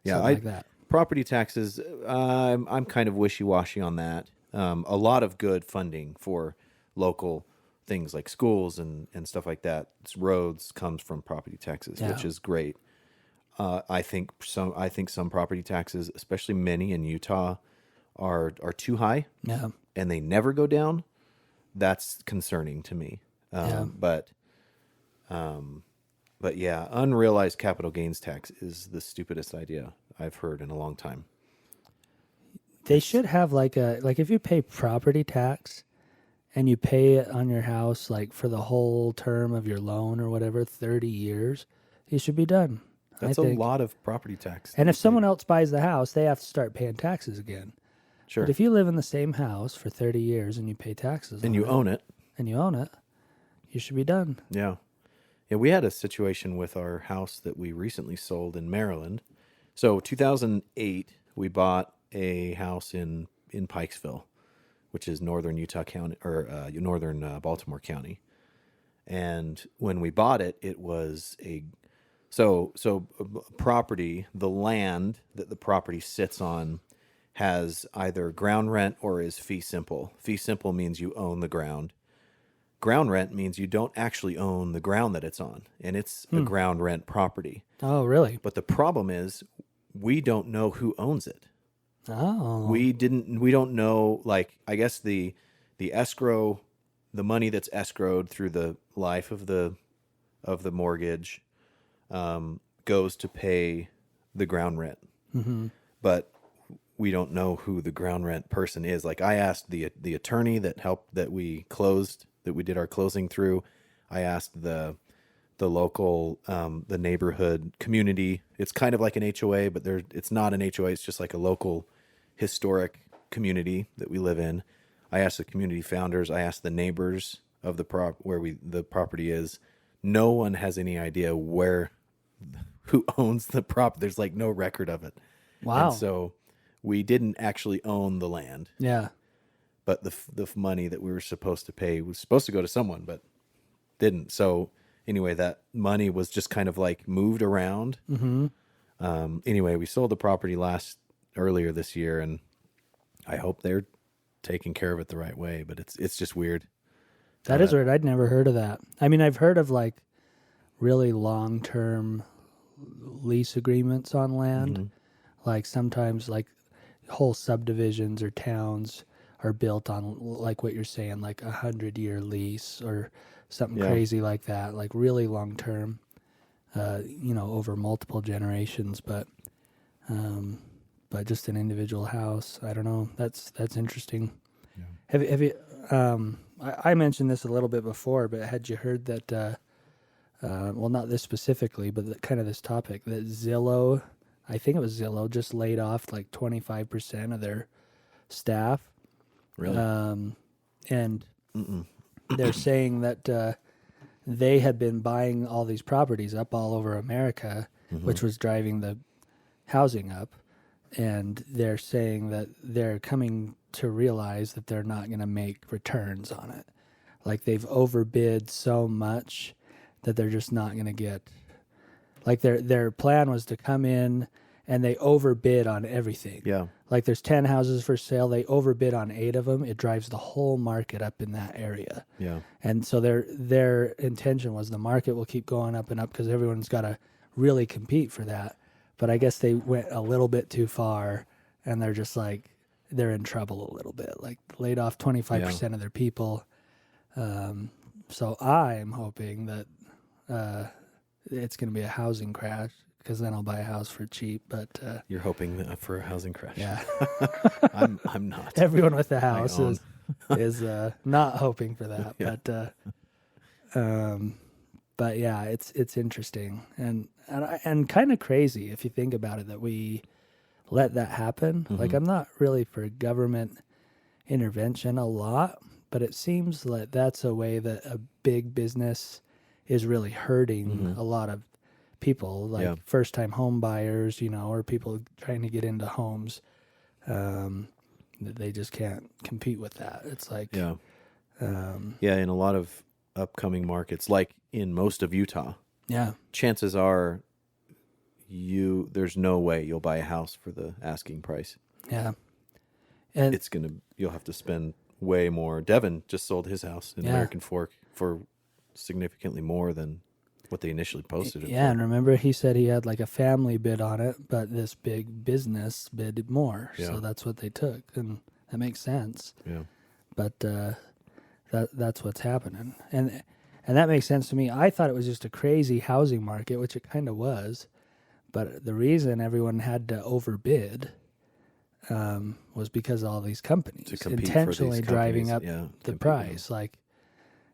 Speaker 2: something like that.
Speaker 1: Property taxes, I'm kind of wishy-washy on that. A lot of good funding for local things like schools and stuff like that, roads, comes from property taxes, which is great. I think some property taxes, especially many in Utah, are too high.
Speaker 2: Yeah.
Speaker 1: And they never go down. That's concerning to me. But yeah, unrealized capital gains tax is the stupidest idea I've heard in a long time.
Speaker 2: They should have like if you pay property tax and you pay it on your house like for the whole term of your loan or whatever, 30 years, you should be done.
Speaker 1: That's a lot of property tax.
Speaker 2: And if someone else buys the house, they have to start paying taxes again.
Speaker 1: Sure.
Speaker 2: But if you live in the same house for 30 years and you pay taxes
Speaker 1: and you own it,
Speaker 2: you should be done.
Speaker 1: Yeah. Yeah, we had a situation with our house that we recently sold in Maryland. So 2008, we bought a house in Pikesville, which is northern Utah County, or northern Baltimore County. And when we bought it, it was property, the land that the property sits on has either ground rent or is fee simple. Fee simple means you own the ground. Ground rent means you don't actually own the ground that it's on, and it's a ground rent property.
Speaker 2: Oh, really?
Speaker 1: But the problem is we don't know who owns it.
Speaker 2: Oh.
Speaker 1: We don't know, like, I guess the escrow, the money that's escrowed through the life of the mortgage goes to pay the ground rent. Mm-hmm. But we don't know who the ground rent person is. Like, I asked the attorney that we did our closing through. I asked the local, the neighborhood community. It's kind of like an HOA, but it's not an HOA. It's just like a local historic community that we live in. I asked the community founders. I asked the neighbors of the property is. No one has any idea who owns the property. There's like no record of it.
Speaker 2: Wow.
Speaker 1: And so we didn't actually own the land.
Speaker 2: Yeah.
Speaker 1: But the money that we were supposed to pay was supposed to go to someone, but didn't. So anyway, that money was just kind of like moved around. Mm-hmm. Anyway, we sold the property earlier this year, and I hope they're taking care of it the right way. But it's just weird.
Speaker 2: That is weird. I'd never heard of that. I mean, I've heard of like really long-term lease agreements on land. Mm-hmm. Like sometimes like whole subdivisions or towns are built on like what you're saying, like 100-year lease or something
Speaker 1: Yeah.
Speaker 2: crazy like that, like really long term, over multiple generations. But just an individual house, I don't know. That's interesting.
Speaker 1: Yeah.
Speaker 2: Have you? I mentioned this a little bit before, but had you heard that? Well, not this specifically, but kind of this topic that Zillow, I think it was Zillow, just laid off like 25% of their staff.
Speaker 1: Really?
Speaker 2: And
Speaker 1: Mm-mm.
Speaker 2: they're saying that they had been buying all these properties up all over America, which was driving the housing up. And they're saying that they're coming to realize that they're not going to make returns on it. Like they've overbid so much that they're just not going to get. Like their plan was to come in and they overbid on everything.
Speaker 1: Yeah.
Speaker 2: Like there's 10 houses for sale, they overbid on 8 of them. It drives the whole market up in that area.
Speaker 1: Yeah.
Speaker 2: And so their intention was the market will keep going up and up because everyone's got to really compete for that. But I guess they went a little bit too far, and they're just like, they're in trouble a little bit. Like laid off 25% of their people. So I'm hoping that it's going to be a housing crash because then I'll buy a house for cheap. But
Speaker 1: You're hoping for a housing crash.
Speaker 2: yeah,
Speaker 1: I'm not.
Speaker 2: everyone with a house is not hoping for that.
Speaker 1: Yeah.
Speaker 2: But yeah, it's interesting and kind of crazy if you think about it that we let that happen. Like I'm not really for government intervention a lot, but it seems like that's a way that a big business is really hurting a lot of people, like first-time home buyers, or people trying to get into homes. They just can't compete with that. It's like
Speaker 1: Yeah. In a lot of upcoming markets, like in most of Utah,
Speaker 2: yeah,
Speaker 1: chances are there's no way you'll buy a house for the asking price.
Speaker 2: yeah, and
Speaker 1: You'll have to spend way more. Devin just sold his house in American Fork for significantly more than what they initially posted it
Speaker 2: yeah,
Speaker 1: for.
Speaker 2: and remember he said he had like a family bid on it, but this big business bid more, so that's what they took, and that makes sense.
Speaker 1: Yeah.
Speaker 2: But that's what's happening, and that makes sense to me. I thought it was just a crazy housing market, which it kind of was, but the reason everyone had to overbid was because of all these companies
Speaker 1: To compete for
Speaker 2: intentionally
Speaker 1: these
Speaker 2: driving up
Speaker 1: companies,
Speaker 2: the price, like.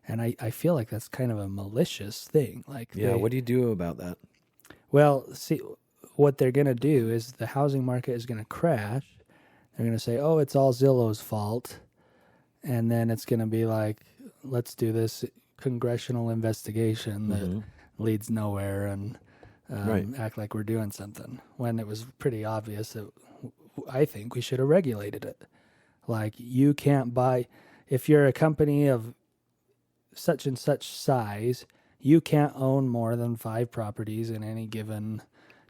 Speaker 2: And I feel like that's kind of a malicious thing. Like,
Speaker 1: what do you do about that?
Speaker 2: Well, see, what they're going to do is the housing market is going to crash. They're going to say, oh, it's all Zillow's fault. And then it's going to be like, let's do this congressional investigation that leads nowhere and act like we're doing something. When it was pretty obvious that I think we should have regulated it. Like, you can't buy, if you're a company of such and such size, you can't own more than 5 properties in any given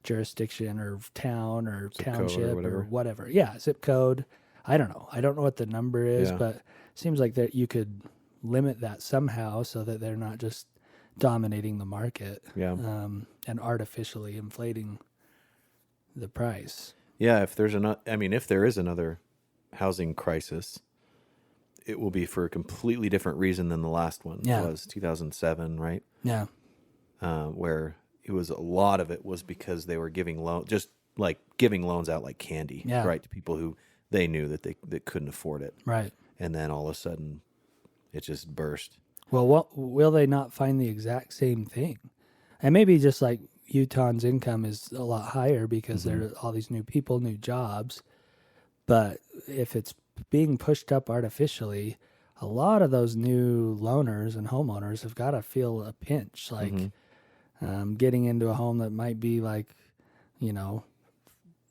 Speaker 2: jurisdiction or town or
Speaker 1: zip
Speaker 2: township
Speaker 1: code or
Speaker 2: whatever. Yeah, zip code. I don't know what the number is, but it seems like that you could limit that somehow so that they're not just dominating the market and artificially inflating the price.
Speaker 1: Yeah, if there is another housing crisis, it will be for a completely different reason than the last one was 2007, right?
Speaker 2: Yeah.
Speaker 1: Where it was a lot of it was because they were giving loans out like candy, right, to people who they knew that they couldn't afford it,
Speaker 2: Right.
Speaker 1: and then all of a sudden, it just burst.
Speaker 2: Well, will they not find the exact same thing? And maybe just like Utah's income is a lot higher because there are all these new people, new jobs. But if it's being pushed up artificially, a lot of those new loaners and homeowners have got to feel a pinch, like getting into a home that might be like,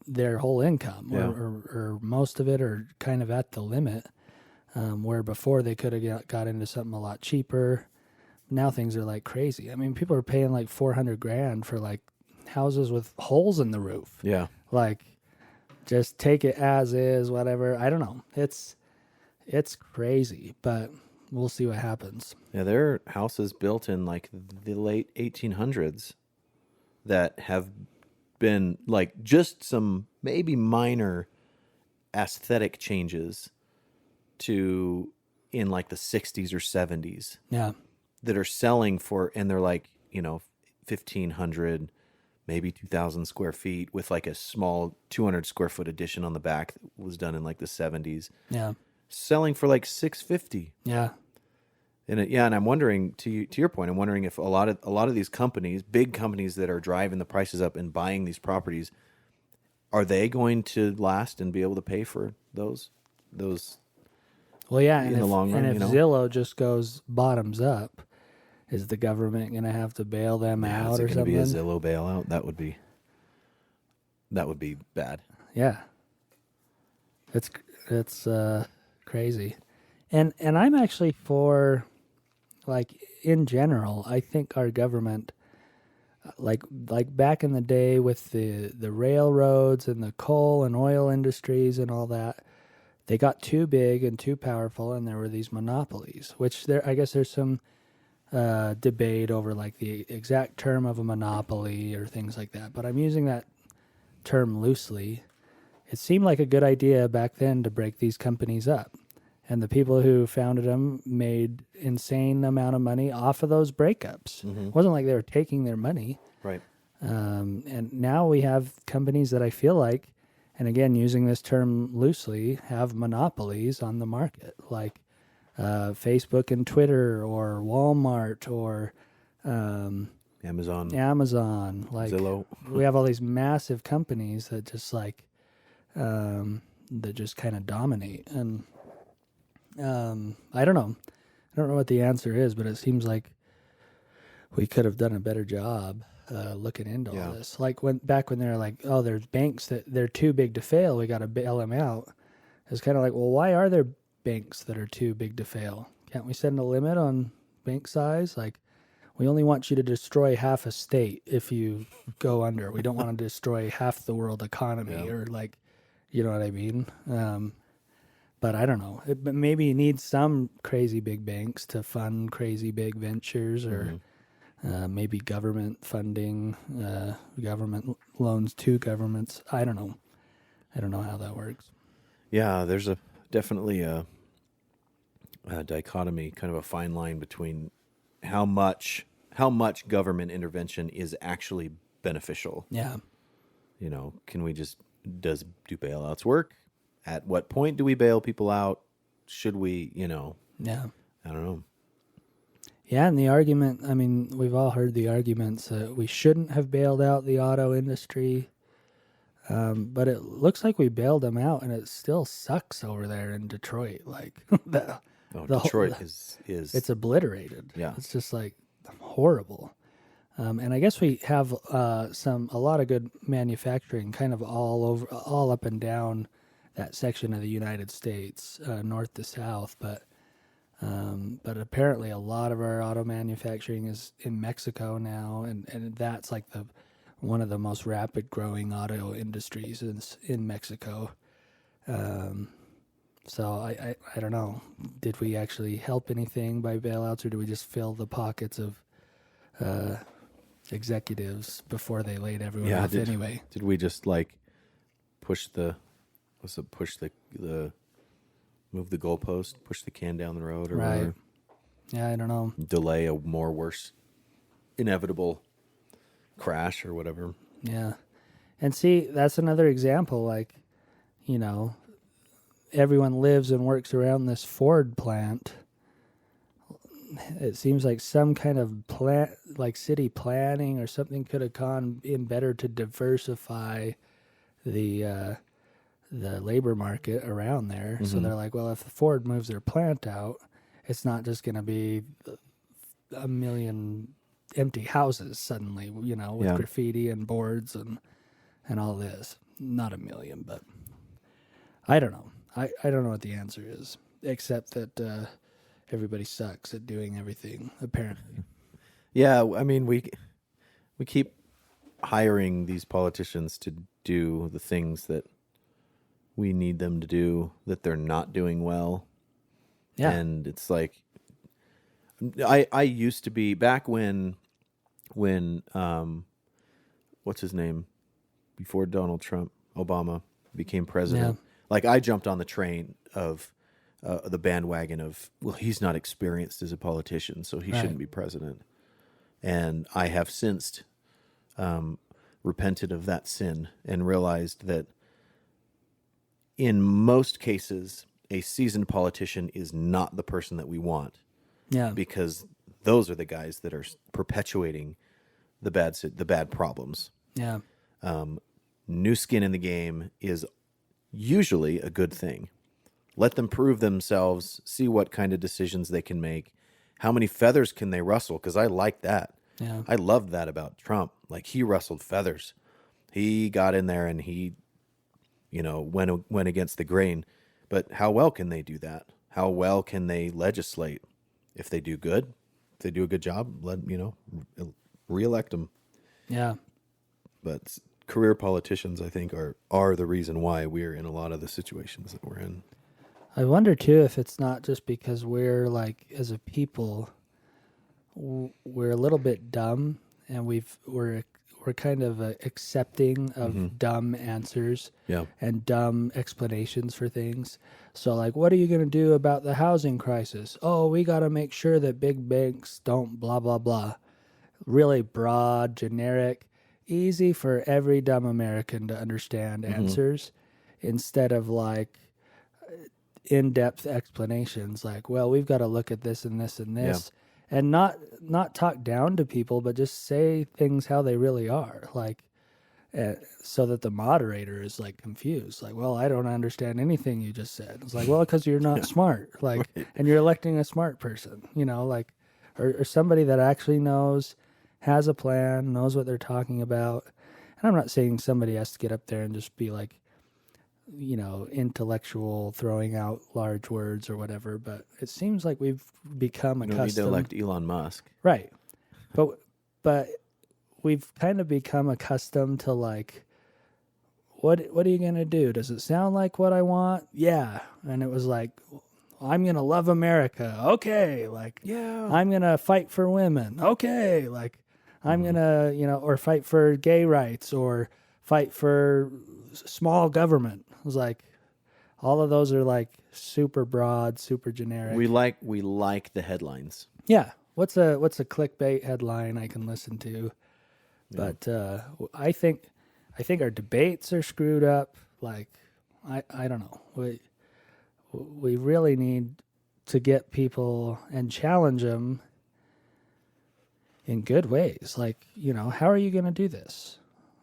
Speaker 2: their whole income or most of it, or kind of at the limit, where before they could have got into something a lot cheaper. Now things are like crazy. I mean, people are paying like $400,000 for like houses with holes in the roof.
Speaker 1: Yeah.
Speaker 2: Like, just take it as is, whatever. I don't know. It's crazy, but we'll see what happens.
Speaker 1: Yeah, there are houses built in like the late 1800s that have been like just some maybe minor aesthetic changes to in like the 60s or 70s
Speaker 2: Yeah.
Speaker 1: that are selling for, and they're like, 1,500, maybe 2,000 square feet with like a small 200 square foot addition on the back that was done in like the 70s,
Speaker 2: Yeah.
Speaker 1: selling for like 650.
Speaker 2: Yeah.
Speaker 1: And I'm wondering, to your point, I'm wondering if a lot of these companies, big companies that are driving the prices up and buying these properties, are they going to last and be able to pay for those
Speaker 2: Well, yeah,
Speaker 1: in the long run?
Speaker 2: and if Zillow just goes bottoms up, is the government going to have to bail them
Speaker 1: Yeah,
Speaker 2: out
Speaker 1: is it
Speaker 2: or
Speaker 1: going to be a
Speaker 2: something?
Speaker 1: Zillow bailout? That would be bad.
Speaker 2: Yeah, it's crazy, and I'm actually for, like, in general, I think our government, like back in the day with the railroads and the coal and oil industries and all that, they got too big and too powerful, and there were these monopolies. Which I guess there's some debate over like the exact term of a monopoly or things like that, but I'm using that term loosely. It seemed like a good idea back then to break these companies up, and the people who founded them made insane amount of money off of those breakups. It wasn't like they were taking their money.
Speaker 1: Right.
Speaker 2: And now we have companies that I feel like, and again, using this term loosely, have monopolies on the market, like Facebook and Twitter, or Walmart, or Amazon. Like,
Speaker 1: Zillow.
Speaker 2: we have all these massive companies that just like that just kind of dominate. And I don't know. I don't know what the answer is, but it seems like we could have done a better job looking into all this. Like back when they're like, oh, there's banks that they're too big to fail, we got to bail them out. It's kind of like, well, why are there banks that are too big to fail? Can't we set a limit on bank size? Like, we only want you to destroy half a state if you go under. We don't want to destroy half the world economy, or like, you know what I mean? But I don't know. But maybe you need some crazy big banks to fund crazy big ventures, or maybe government funding, government loans to governments. I don't know. I don't know how that works.
Speaker 1: Yeah, there's definitely a dichotomy, kind of a fine line between how much government intervention is actually beneficial.
Speaker 2: Yeah.
Speaker 1: Can we just do bailouts work? At what point do we bail people out? Should we,
Speaker 2: Yeah.
Speaker 1: I don't know.
Speaker 2: Yeah, and the argument, I mean, we've all heard the arguments that we shouldn't have bailed out the auto industry. But it looks like we bailed them out, and it still sucks over there in Detroit. Like,
Speaker 1: Detroit is
Speaker 2: it's obliterated.
Speaker 1: Yeah.
Speaker 2: It's just like horrible. And I guess we have a lot of good manufacturing kind of all up and down that section of the United States, north to south. But apparently a lot of our auto manufacturing is in Mexico now, and that's like one of the most rapid growing auto industries in Mexico. So I don't know. Did we actually help anything by bailouts, or do we just fill the pockets of executives before they laid everyone off anyway?
Speaker 1: Did we just like move the goalpost, push the can down the road, or
Speaker 2: Right.
Speaker 1: whatever?
Speaker 2: Yeah, I don't know.
Speaker 1: Delay a worse inevitable crash or whatever.
Speaker 2: Yeah. And see, that's another example. Like, everyone lives and works around this Ford plant. It seems like some kind of like city planning or something could have gone in better to diversify the labor market around there. So they're like, well, if Ford moves their plant out, it's not just going to be a million empty houses suddenly, with graffiti and boards and all this. Not a million, but I don't know. I don't know what the answer is, except that everybody sucks at doing everything, apparently.
Speaker 1: Yeah, I mean, we keep hiring these politicians to do the things that we need them to do that they're not doing well.
Speaker 2: Yeah.
Speaker 1: And it's like, I used to be, back when what's his name? before Obama became president. Like I jumped on the train of the bandwagon of, well, he's not experienced as a politician, so he shouldn't be president. And I have since repented of that sin and realized that in most cases, a seasoned politician is not the person that we want.
Speaker 2: Yeah.
Speaker 1: Because those are the guys that are perpetuating the bad problems.
Speaker 2: Yeah.
Speaker 1: New skin in the game is usually a good thing. Let them prove themselves, see what kind of decisions they can make. How many feathers can they rustle? Because I like that.
Speaker 2: Yeah.
Speaker 1: I loved that about Trump. Like he rustled feathers. He got in there and he, went against the grain. But how well can they do that? How well can they legislate? If they do good, if they do a good job, reelect them.
Speaker 2: Yeah.
Speaker 1: But career politicians, I think, are the reason why we're in a lot of the situations that we're in.
Speaker 2: I wonder too if it's not just because we're like, as a people, we're a little bit dumb, and we're kind of accepting of dumb answers and dumb explanations for things. So like, what are you going to do about the housing crisis? Oh, we got to make sure that big banks don't blah, blah, blah. Really broad, generic, easy for every dumb American to understand answers, instead of like in-depth explanations like, well, we've got to look at this and this and this. And not talk down to people, but just say things how they really are, like, so that the moderator is like confused, like, well, I don't understand anything you just said. It's like, well, because you're not smart, like, and you're electing a smart person, like, or somebody that actually knows, has a plan, knows what they're talking about. And I'm not saying somebody has to get up there and just be like, intellectual, throwing out large words or whatever, but it seems like we've become accustomed.
Speaker 1: You don't need to elect Elon Musk.
Speaker 2: Right. But we've kind of become accustomed to like, what are you going to do? Does it sound like what I want? Yeah. And it was like, I'm going to love America. Okay. Like,
Speaker 1: yeah,
Speaker 2: I'm going to fight for women. Okay. Like, I'm going to, or fight for gay rights or fight for small government. It was like, all of those are like super broad, super generic.
Speaker 1: We like the headlines.
Speaker 2: Yeah. What's a clickbait headline I can listen to? Yeah. But I think our debates are screwed up. Like, I don't know. We really need to get people and challenge them in good ways. Like, how are you going to do this?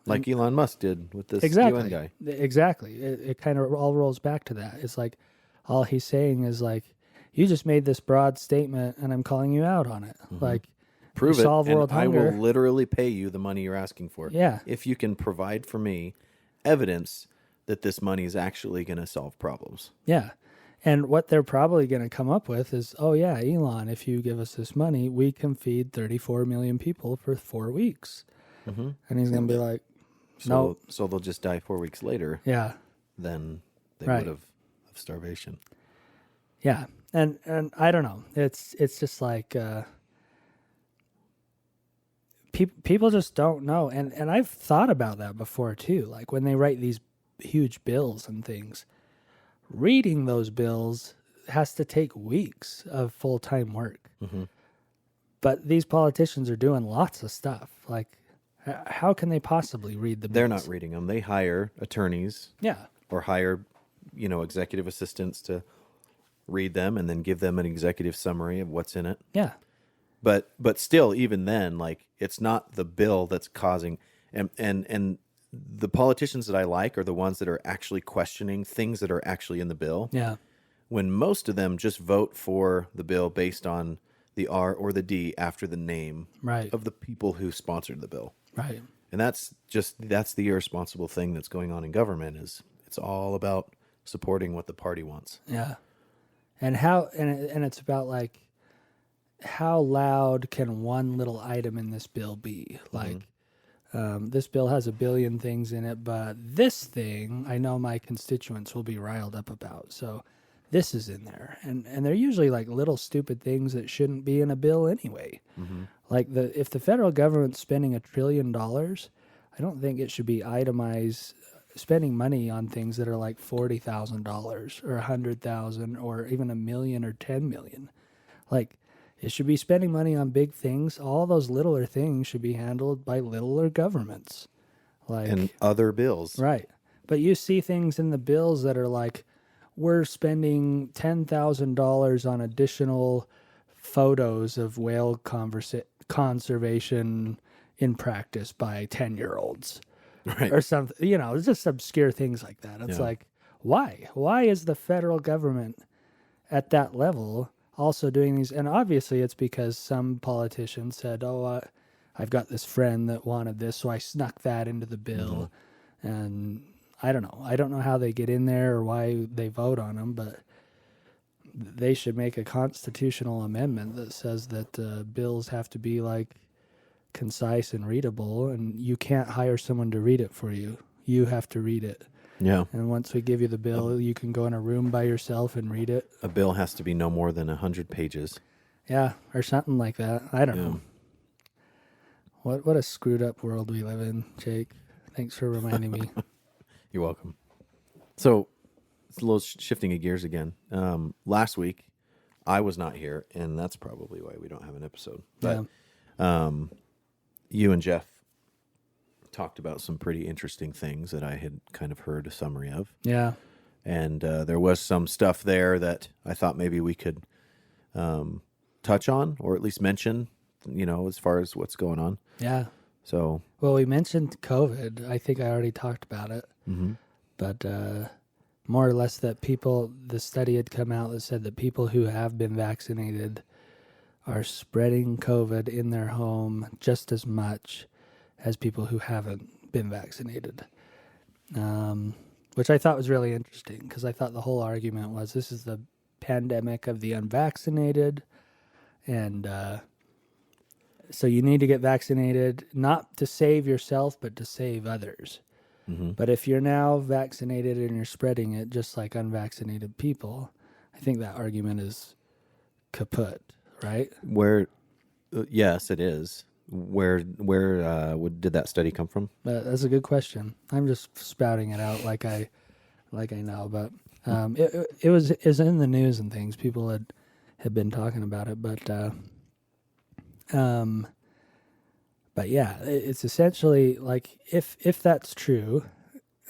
Speaker 1: Like Elon Musk did with this
Speaker 2: UN
Speaker 1: guy.
Speaker 2: Exactly. It kind of all rolls back to that. It's like, all he's saying is like, you just made this broad statement and I'm calling you out on it. Like,
Speaker 1: prove it,
Speaker 2: solve world
Speaker 1: and
Speaker 2: hunger.
Speaker 1: I will literally pay you the money you're asking for.
Speaker 2: Yeah.
Speaker 1: If you can provide for me evidence that this money is actually going to solve problems.
Speaker 2: Yeah. And what they're probably going to come up with is, oh yeah, Elon, if you give us this money, we can feed 34 million people for 4 weeks. And he's going to be like, no.
Speaker 1: So they'll just die 4 weeks later.
Speaker 2: Yeah.
Speaker 1: Than they would have of starvation.
Speaker 2: Yeah. And I don't know. It's just like people just don't know. And I've thought about that before too. Like when they write these huge bills and things, reading those bills has to take weeks of full-time work. But these politicians are doing lots of stuff. Like, how can they possibly read the bills?
Speaker 1: They're not reading them. They hire attorneys.
Speaker 2: Yeah.
Speaker 1: Or hire, executive assistants to read them and then give them an executive summary of what's in it.
Speaker 2: Yeah.
Speaker 1: But still, even then, like, it's not the bill that's causing, and the politicians that I like are the ones that are actually questioning things that are actually in the bill.
Speaker 2: Yeah.
Speaker 1: When most of them just vote for the bill based on the R or the D after the name of the people who sponsored the bill.
Speaker 2: Right.
Speaker 1: And that's the irresponsible thing that's going on in government, is it's all about supporting what the party wants.
Speaker 2: Yeah. And and it's about like, how loud can one little item in this bill be? Like, this bill has a billion things in it, but this thing I know my constituents will be riled up about. So this is in there. And they're usually like little stupid things that shouldn't be in a bill anyway. Like if the federal government's spending $1 trillion, I don't think it should be itemized spending money on things that are like $40,000 or $100,000 or even $1 million or $10 million. Like, it should be spending money on big things. All those littler things should be handled by littler governments. Like,
Speaker 1: and other bills.
Speaker 2: right. But you see things in the bills that are like, we're spending $10,000 on additional photos of whale conservation in practice by 10-year-olds.
Speaker 1: Right.
Speaker 2: Or something, it's just obscure things like that. It's
Speaker 1: Yeah.
Speaker 2: like, why? Why is the federal government at that level also doing these? And obviously it's because some politician said, I've got this friend that wanted this, so I snuck that into the bill. And I don't know. I don't know how they get in there or why they vote on them, but they should make a constitutional amendment that says that bills have to be like concise and readable, and you can't hire someone to read it for you. You have to read it.
Speaker 1: Yeah.
Speaker 2: And once we give you the bill, you can go in a room by yourself and read it.
Speaker 1: A bill has to be no more than 100 pages.
Speaker 2: Yeah, or something like that. I don't know. What a screwed up world we live in, Jake. Thanks for reminding me.
Speaker 1: You're welcome. So, it's a little shifting of gears again. Last week, I was not here, and that's probably why we don't have an episode. But you and Jeff talked about some pretty interesting things that I had kind of heard a summary of.
Speaker 2: Yeah.
Speaker 1: And there was some stuff there that I thought maybe we could touch on, or at least mention, as far as what's going on.
Speaker 2: Yeah.
Speaker 1: So,
Speaker 2: Well, we mentioned COVID. I think I already talked about it. But more or less that the study had come out that said that people who have been vaccinated are spreading COVID in their home just as much as people who haven't been vaccinated. Which I thought was really interesting, because I thought the whole argument was this is the pandemic of the unvaccinated, and so you need to get vaccinated, not to save yourself, but to save others. But if you're now vaccinated and you're spreading it just like unvaccinated people, I think that argument is kaput, right?
Speaker 1: yes, it is. Where did that study come from?
Speaker 2: That's a good question. I'm just spouting it out like I know, but it was in the news and things. People had been talking about it, but yeah, it's essentially like if that's true,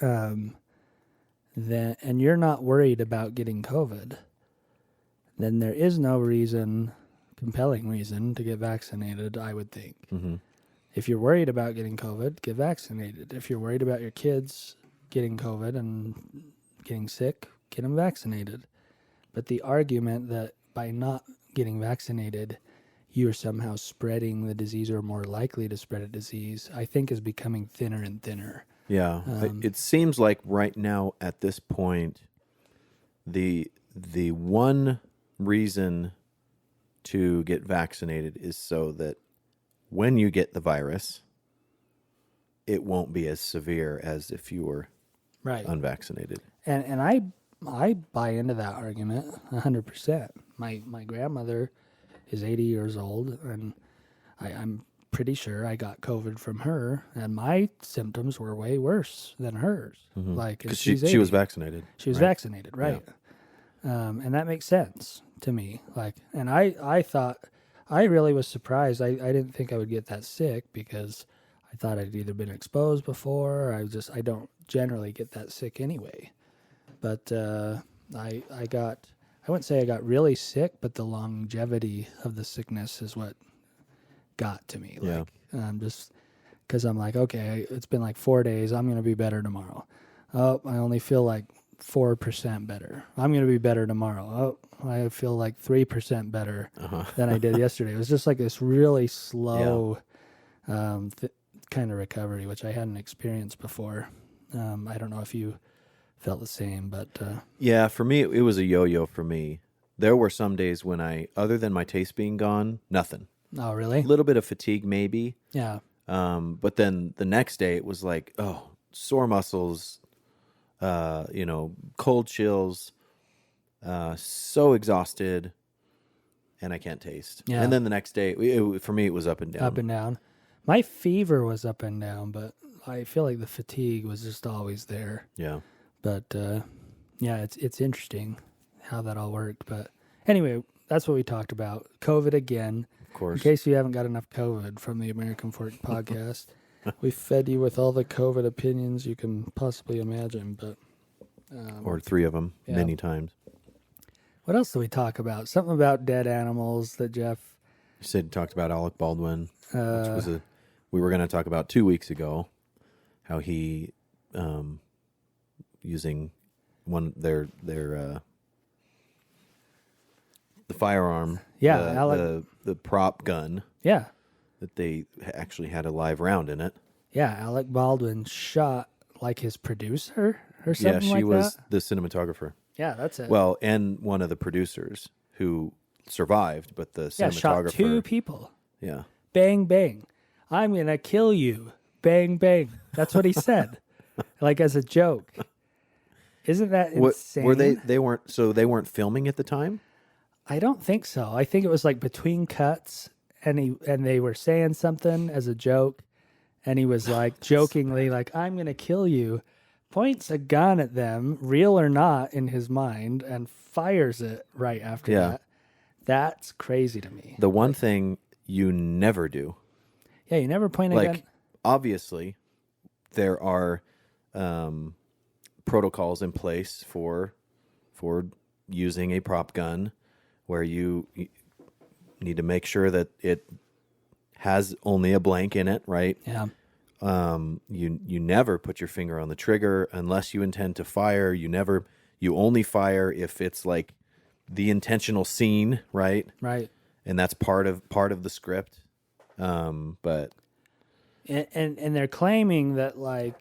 Speaker 2: then and you're not worried about getting COVID, then there is no compelling reason to get vaccinated, I would think. If you're worried about getting COVID, get vaccinated. If you're worried about your kids getting COVID and getting sick, get them vaccinated. But the argument that by not getting vaccinated, you are somehow spreading the disease or more likely to spread a disease, I think is becoming thinner and thinner.
Speaker 1: Yeah. It seems like right now at this point, the one reason to get vaccinated is so that when you get the virus, it won't be as severe as if you were unvaccinated.
Speaker 2: And I buy into that argument 100%. My grandmother is 80 years old, and I'm pretty sure I got COVID from her, and my symptoms were way worse than hers. Like,
Speaker 1: because she was vaccinated.
Speaker 2: She was vaccinated, right? Yeah. And that makes sense to me. Like, and I thought, I really was surprised. I didn't think I would get that sick, because I thought I'd either been exposed before, or I don't generally get that sick anyway. But I wouldn't say I got really sick, but the longevity of the sickness is what got to me. Like, just because I'm like, okay, it's been like 4 days. I'm going to be better tomorrow. Oh, I only feel like 4% better. I'm going to be better tomorrow. Oh, I feel like 3% better than I did yesterday. It was just like this really slow kind of recovery, which I hadn't experienced before. I don't know if you felt the same, but
Speaker 1: yeah, for me, it was a yo-yo for me. There were some days when other than my taste being gone, nothing.
Speaker 2: Oh, really?
Speaker 1: A little bit of fatigue, maybe.
Speaker 2: Yeah.
Speaker 1: But then the next day it was like, sore muscles, cold chills, so exhausted, and I can't taste.
Speaker 2: Yeah.
Speaker 1: And then the next day, for me, it was up and down.
Speaker 2: Up and down. My fever was up and down, but I feel like the fatigue was just always there.
Speaker 1: Yeah.
Speaker 2: But yeah, it's interesting how that all worked. But anyway, that's what we talked about. COVID again.
Speaker 1: Of
Speaker 2: In
Speaker 1: course.
Speaker 2: case you haven't got enough COVID from the American Fork podcast, we fed you with all the COVID opinions you can possibly imagine. But
Speaker 1: Or 3 of them
Speaker 2: yeah.
Speaker 1: many times.
Speaker 2: what else did we talk about? Something about dead animals that Jeff.
Speaker 1: You said you talked about Alec Baldwin, which
Speaker 2: Uh,
Speaker 1: was we were going to talk about 2 weeks ago, how he using the firearm,
Speaker 2: Yeah, Alec-
Speaker 1: the prop gun
Speaker 2: yeah,
Speaker 1: that they actually had a live round in it.
Speaker 2: yeah. Alec Baldwin shot like his producer or
Speaker 1: Yeah,
Speaker 2: something
Speaker 1: she
Speaker 2: like
Speaker 1: was
Speaker 2: that.
Speaker 1: the cinematographer.
Speaker 2: Yeah, that's it.
Speaker 1: Well, and one of the producers who survived, but the
Speaker 2: yeah, shot
Speaker 1: cinematographer.
Speaker 2: 2 people.
Speaker 1: Yeah.
Speaker 2: Bang bang. I'm gonna kill you. Bang bang. That's what he said, like as a joke. Isn't that insane?
Speaker 1: Were they weren't filming at the time?
Speaker 2: I don't think so. I think it was like between cuts, and they were saying something as a joke, and he was like jokingly like, "I'm gonna kill you," points a gun at them, real or not, in his mind, and fires it right after
Speaker 1: Yeah.
Speaker 2: that. That's crazy to me.
Speaker 1: The one thing you never do.
Speaker 2: Yeah, you never point a gun.
Speaker 1: Like, obviously, there are protocols in place for using a prop gun, where you need to make sure that it has only a blank in it, right?
Speaker 2: Yeah,
Speaker 1: You never put your finger on the trigger unless you intend to fire. You only fire if it's like the intentional scene, right?
Speaker 2: right.
Speaker 1: And that's part of the script. But
Speaker 2: And they're claiming that like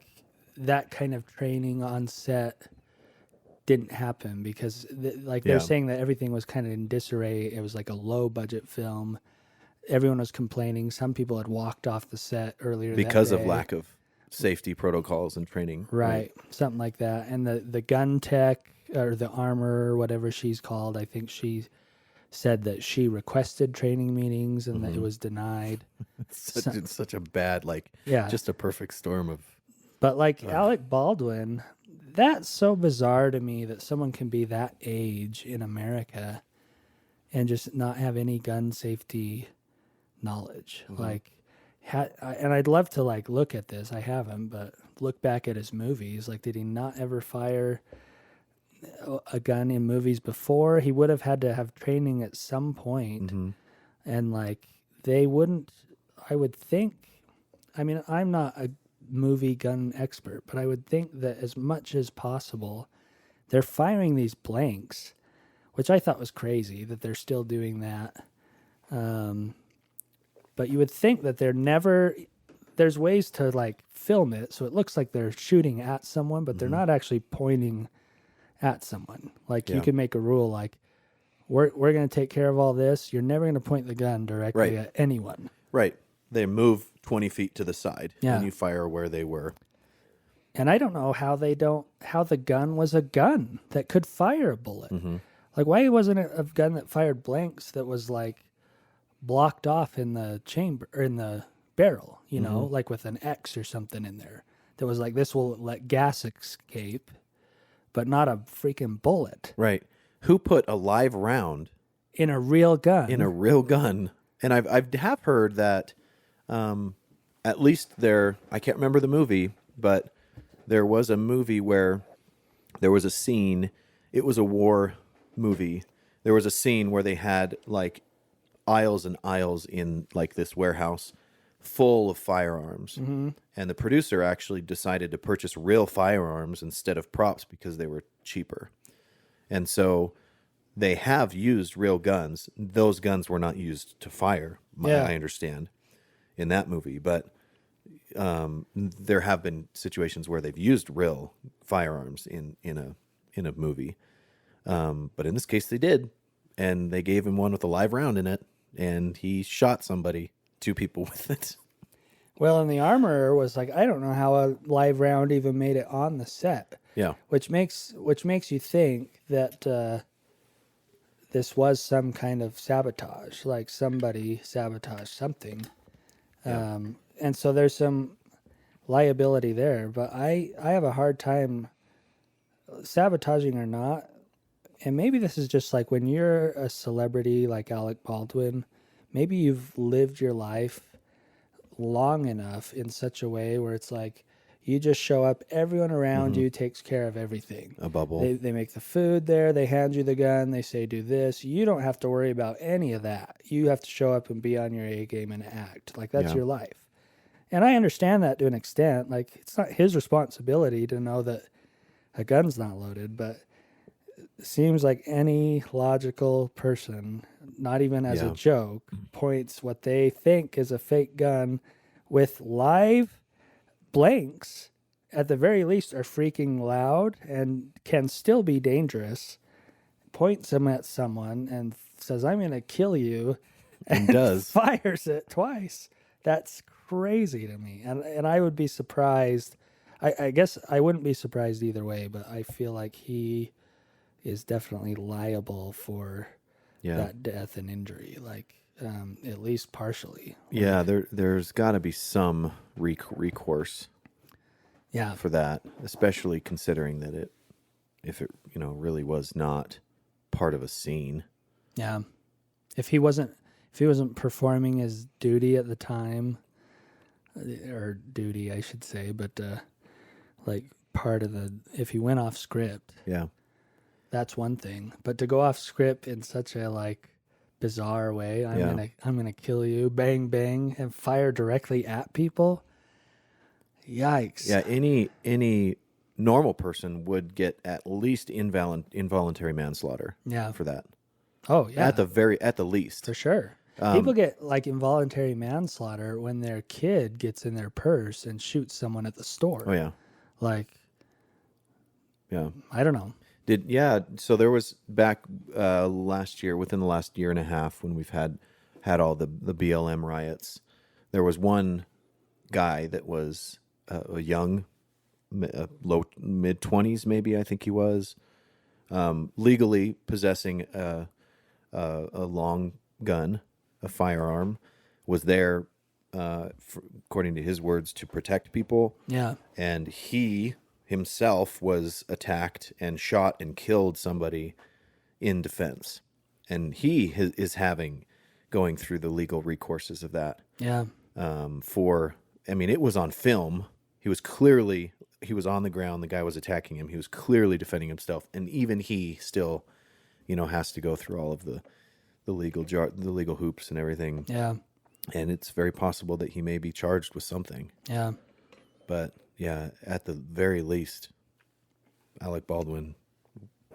Speaker 2: that kind of training on set didn't happen because they're
Speaker 1: Yeah.
Speaker 2: saying that everything was kind of in disarray. It was like a low budget film. Everyone was complaining. Some people had walked off the set earlier
Speaker 1: because
Speaker 2: that
Speaker 1: of
Speaker 2: day.
Speaker 1: lack of safety protocols and training,
Speaker 2: Right, something like that. And the gun tech or the armor or whatever she's called, I think she said that she requested training meetings and that it was denied.
Speaker 1: It's such a bad, like,
Speaker 2: Yeah.
Speaker 1: just a perfect storm of.
Speaker 2: But like Alec Baldwin, that's so bizarre to me that someone can be that age in America and just not have any gun safety knowledge. Like, and I'd love to like look at this. I haven't, but look back at his movies. Like, did he not ever fire a gun in movies before? He would have had to have training at some point. And like, they wouldn't. I would think. I mean, I'm not a movie gun expert, but I would think that as much as possible, they're firing these blanks, which I thought was crazy that they're still doing that. But you would think that there's ways to like film it so it looks like they're shooting at someone, but they're not actually pointing at someone. Like, you
Speaker 1: Yeah.
Speaker 2: could make a rule like, we're going to take care of all this. You're never going to point the gun directly
Speaker 1: Right.
Speaker 2: at anyone.
Speaker 1: Right. They move 20 feet to the side,
Speaker 2: Yeah.
Speaker 1: and you fire where they were.
Speaker 2: And I don't know how the gun was a gun that could fire a bullet. Like, why wasn't it a gun that fired blanks that was like blocked off in the chamber or in the barrel, you know, like with an X or something in there that was like, this will let gas escape, but not a freaking bullet
Speaker 1: Right. Who put a live round
Speaker 2: in a real gun.
Speaker 1: in a real gun? And I have heard that at least I can't remember the movie, but there was a movie where there was a scene. It was a war movie. There was a scene where they had like aisles and aisles in like this warehouse full of firearms. And the producer actually decided to purchase real firearms instead of props because they were cheaper. And so they have used real guns. Those guns were not used to fire,
Speaker 2: Yeah.
Speaker 1: I understand, in that movie. But there have been situations where they've used real firearms in a movie. But in this case, they did, and they gave him one with a live round in it, and he shot somebody, 2 people with it.
Speaker 2: Well, and the armorer was like, I don't know how a live round even made it on the set.
Speaker 1: Yeah,
Speaker 2: Which makes you think that this was some kind of sabotage, like somebody sabotaged something. And so there's some liability there. But I have a hard time, sabotaging or not. And maybe this is just like when you're a celebrity like Alec Baldwin, maybe you've lived your life long enough in such a way where it's like you just show up, everyone around you takes care of everything.
Speaker 1: A bubble.
Speaker 2: They make the food there, they hand you the gun, they say do this. You don't have to worry about any of that. You have to show up and be on your A game and act. Like that's
Speaker 1: Yeah.
Speaker 2: your life. And I understand that to an extent. Like it's not his responsibility to know that a gun's not loaded, but it seems like any logical person, not even as a
Speaker 1: Yeah.
Speaker 2: joke, points what they think is a fake gun with live blanks, at the very least, are freaking loud and can still be dangerous, points them at someone and says, I'm going to kill you,
Speaker 1: And does.
Speaker 2: fires it twice. That's crazy to me. And I would be surprised. I guess I wouldn't be surprised either way, but I feel like he is definitely liable for
Speaker 1: Yeah.
Speaker 2: that death and injury, like at least partially.
Speaker 1: Yeah, there's got to be some recourse
Speaker 2: Yeah.
Speaker 1: for that, especially considering that if it really was not part of a scene.
Speaker 2: Yeah. If he wasn't performing his duty at the time, or duty, I should say, but like part of if he went off script,
Speaker 1: Yeah.
Speaker 2: that's one thing. But to go off script in such a like bizarre way, I'm gonna kill you, bang bang, and fire directly at people. Yikes.
Speaker 1: Yeah, any normal person would get at least involuntary manslaughter.
Speaker 2: Yeah.
Speaker 1: For that.
Speaker 2: Oh yeah.
Speaker 1: At the least.
Speaker 2: For sure. People get like involuntary manslaughter when their kid gets in their purse and shoots someone at the store.
Speaker 1: Oh yeah.
Speaker 2: Like,
Speaker 1: Yeah.
Speaker 2: I don't know.
Speaker 1: So there was back last year, within the last year and a half, when we've had all the BLM riots, there was one guy that was a young, low mid-20s maybe, I think he was, legally possessing a long gun, a firearm, was there, according to his words, to protect people.
Speaker 2: Yeah.
Speaker 1: And he himself was attacked and shot and killed somebody in defense. And he is going through the legal recourses of that.
Speaker 2: Yeah.
Speaker 1: It was on film. He was on the ground. The guy was attacking him. He was clearly defending himself. And even he still, has to go through all of the legal hoops and everything.
Speaker 2: Yeah.
Speaker 1: And it's very possible that he may be charged with something.
Speaker 2: Yeah.
Speaker 1: But yeah, at the very least, Alec Baldwin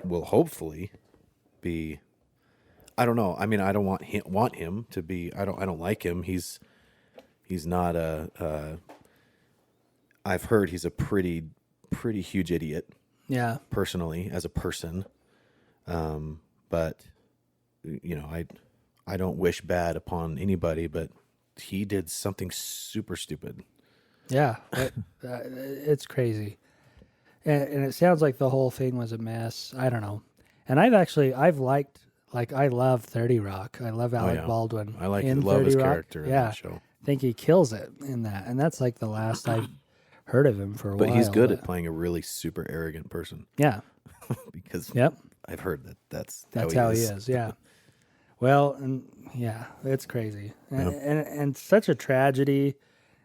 Speaker 1: will hopefully be. I don't know. I mean, I don't want him to be. I don't like him. He's not a. I've heard he's a pretty huge idiot.
Speaker 2: Yeah.
Speaker 1: Personally, as a person, but I don't wish bad upon anybody. But he did something super stupid.
Speaker 2: Yeah. It's crazy. And it sounds like the whole thing was a mess. I don't know. And I love 30 Rock. I love Alec Baldwin.
Speaker 1: I love
Speaker 2: 30
Speaker 1: his
Speaker 2: Rock.
Speaker 1: character in that show.
Speaker 2: I think he kills it in that. And that's like the last I've heard of him for a while.
Speaker 1: But he's good at playing a really super arrogant person.
Speaker 2: Yeah.
Speaker 1: Because
Speaker 2: Yep.
Speaker 1: I've heard that's
Speaker 2: how he is. Yeah. Well, and yeah, it's crazy. And such a tragedy.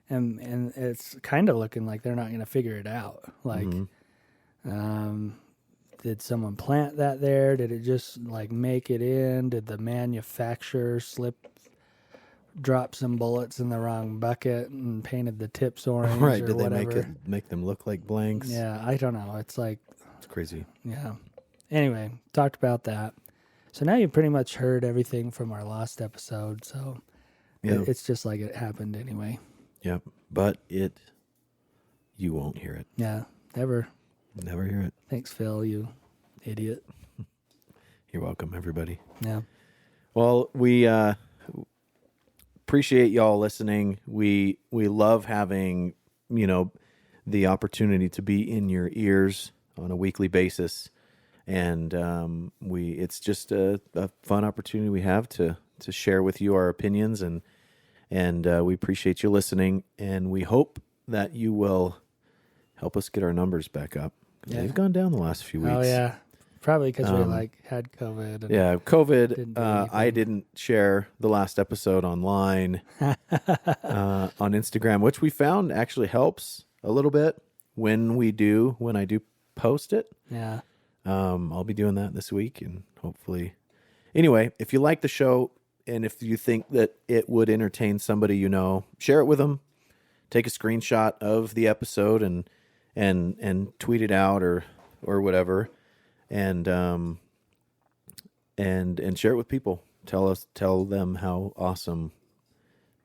Speaker 2: And it's kind of looking like they're not going to figure it out. Like, did someone plant that there? Did it just like make it in? Did the manufacturer drop some bullets in the wrong bucket and painted the tips orange?
Speaker 1: Right.
Speaker 2: Or
Speaker 1: Did they
Speaker 2: whatever?
Speaker 1: make them look like blanks?
Speaker 2: Yeah, I don't know. It's like,
Speaker 1: It's crazy.
Speaker 2: yeah. Anyway, talked about that. So now you've pretty much heard everything from our last episode. So
Speaker 1: Yeah.
Speaker 2: it's just like it happened anyway.
Speaker 1: Yep. But you won't hear it.
Speaker 2: Yeah, never.
Speaker 1: Never hear it.
Speaker 2: Thanks, Phil, you idiot.
Speaker 1: You're welcome, everybody.
Speaker 2: Yeah.
Speaker 1: Well, we appreciate y'all listening. We love having, the opportunity to be in your ears on a weekly basis. And it's just a fun opportunity we have to share with you our opinions, and we appreciate you listening, and we hope that you will help us get our numbers back up.
Speaker 2: Yeah.
Speaker 1: They've gone down the last few weeks.
Speaker 2: Oh yeah, probably because we had COVID. And
Speaker 1: Yeah, COVID.
Speaker 2: Didn't do
Speaker 1: I
Speaker 2: anything.
Speaker 1: didn't share the last episode online on Instagram, which we found actually helps a little bit when I do post it.
Speaker 2: Yeah.
Speaker 1: I'll be doing that this week, and hopefully. Anyway, if you like the show and if you think that it would entertain somebody you know, share it with them. Take a screenshot of the episode and tweet it out or whatever, and share it with people. Tell them how awesome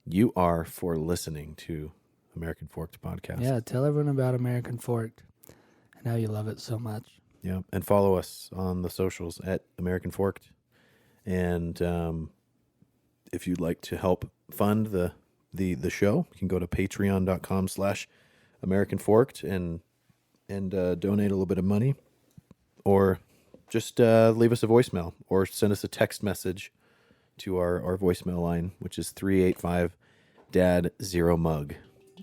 Speaker 1: you are for listening to American Forked Podcast.
Speaker 2: Yeah. Tell everyone about American Forked and how you love it so much.
Speaker 1: Yeah, and follow us on the socials at American Forked. And if you'd like to help fund the show, you can go to patreon.com/American Forked and donate a little bit of money, or just leave us a voicemail or send us a text message to our voicemail line, which is 385-DAD-0-MUG.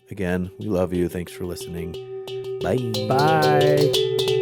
Speaker 1: Again, we love you. Thanks for listening. Bye.
Speaker 2: Bye.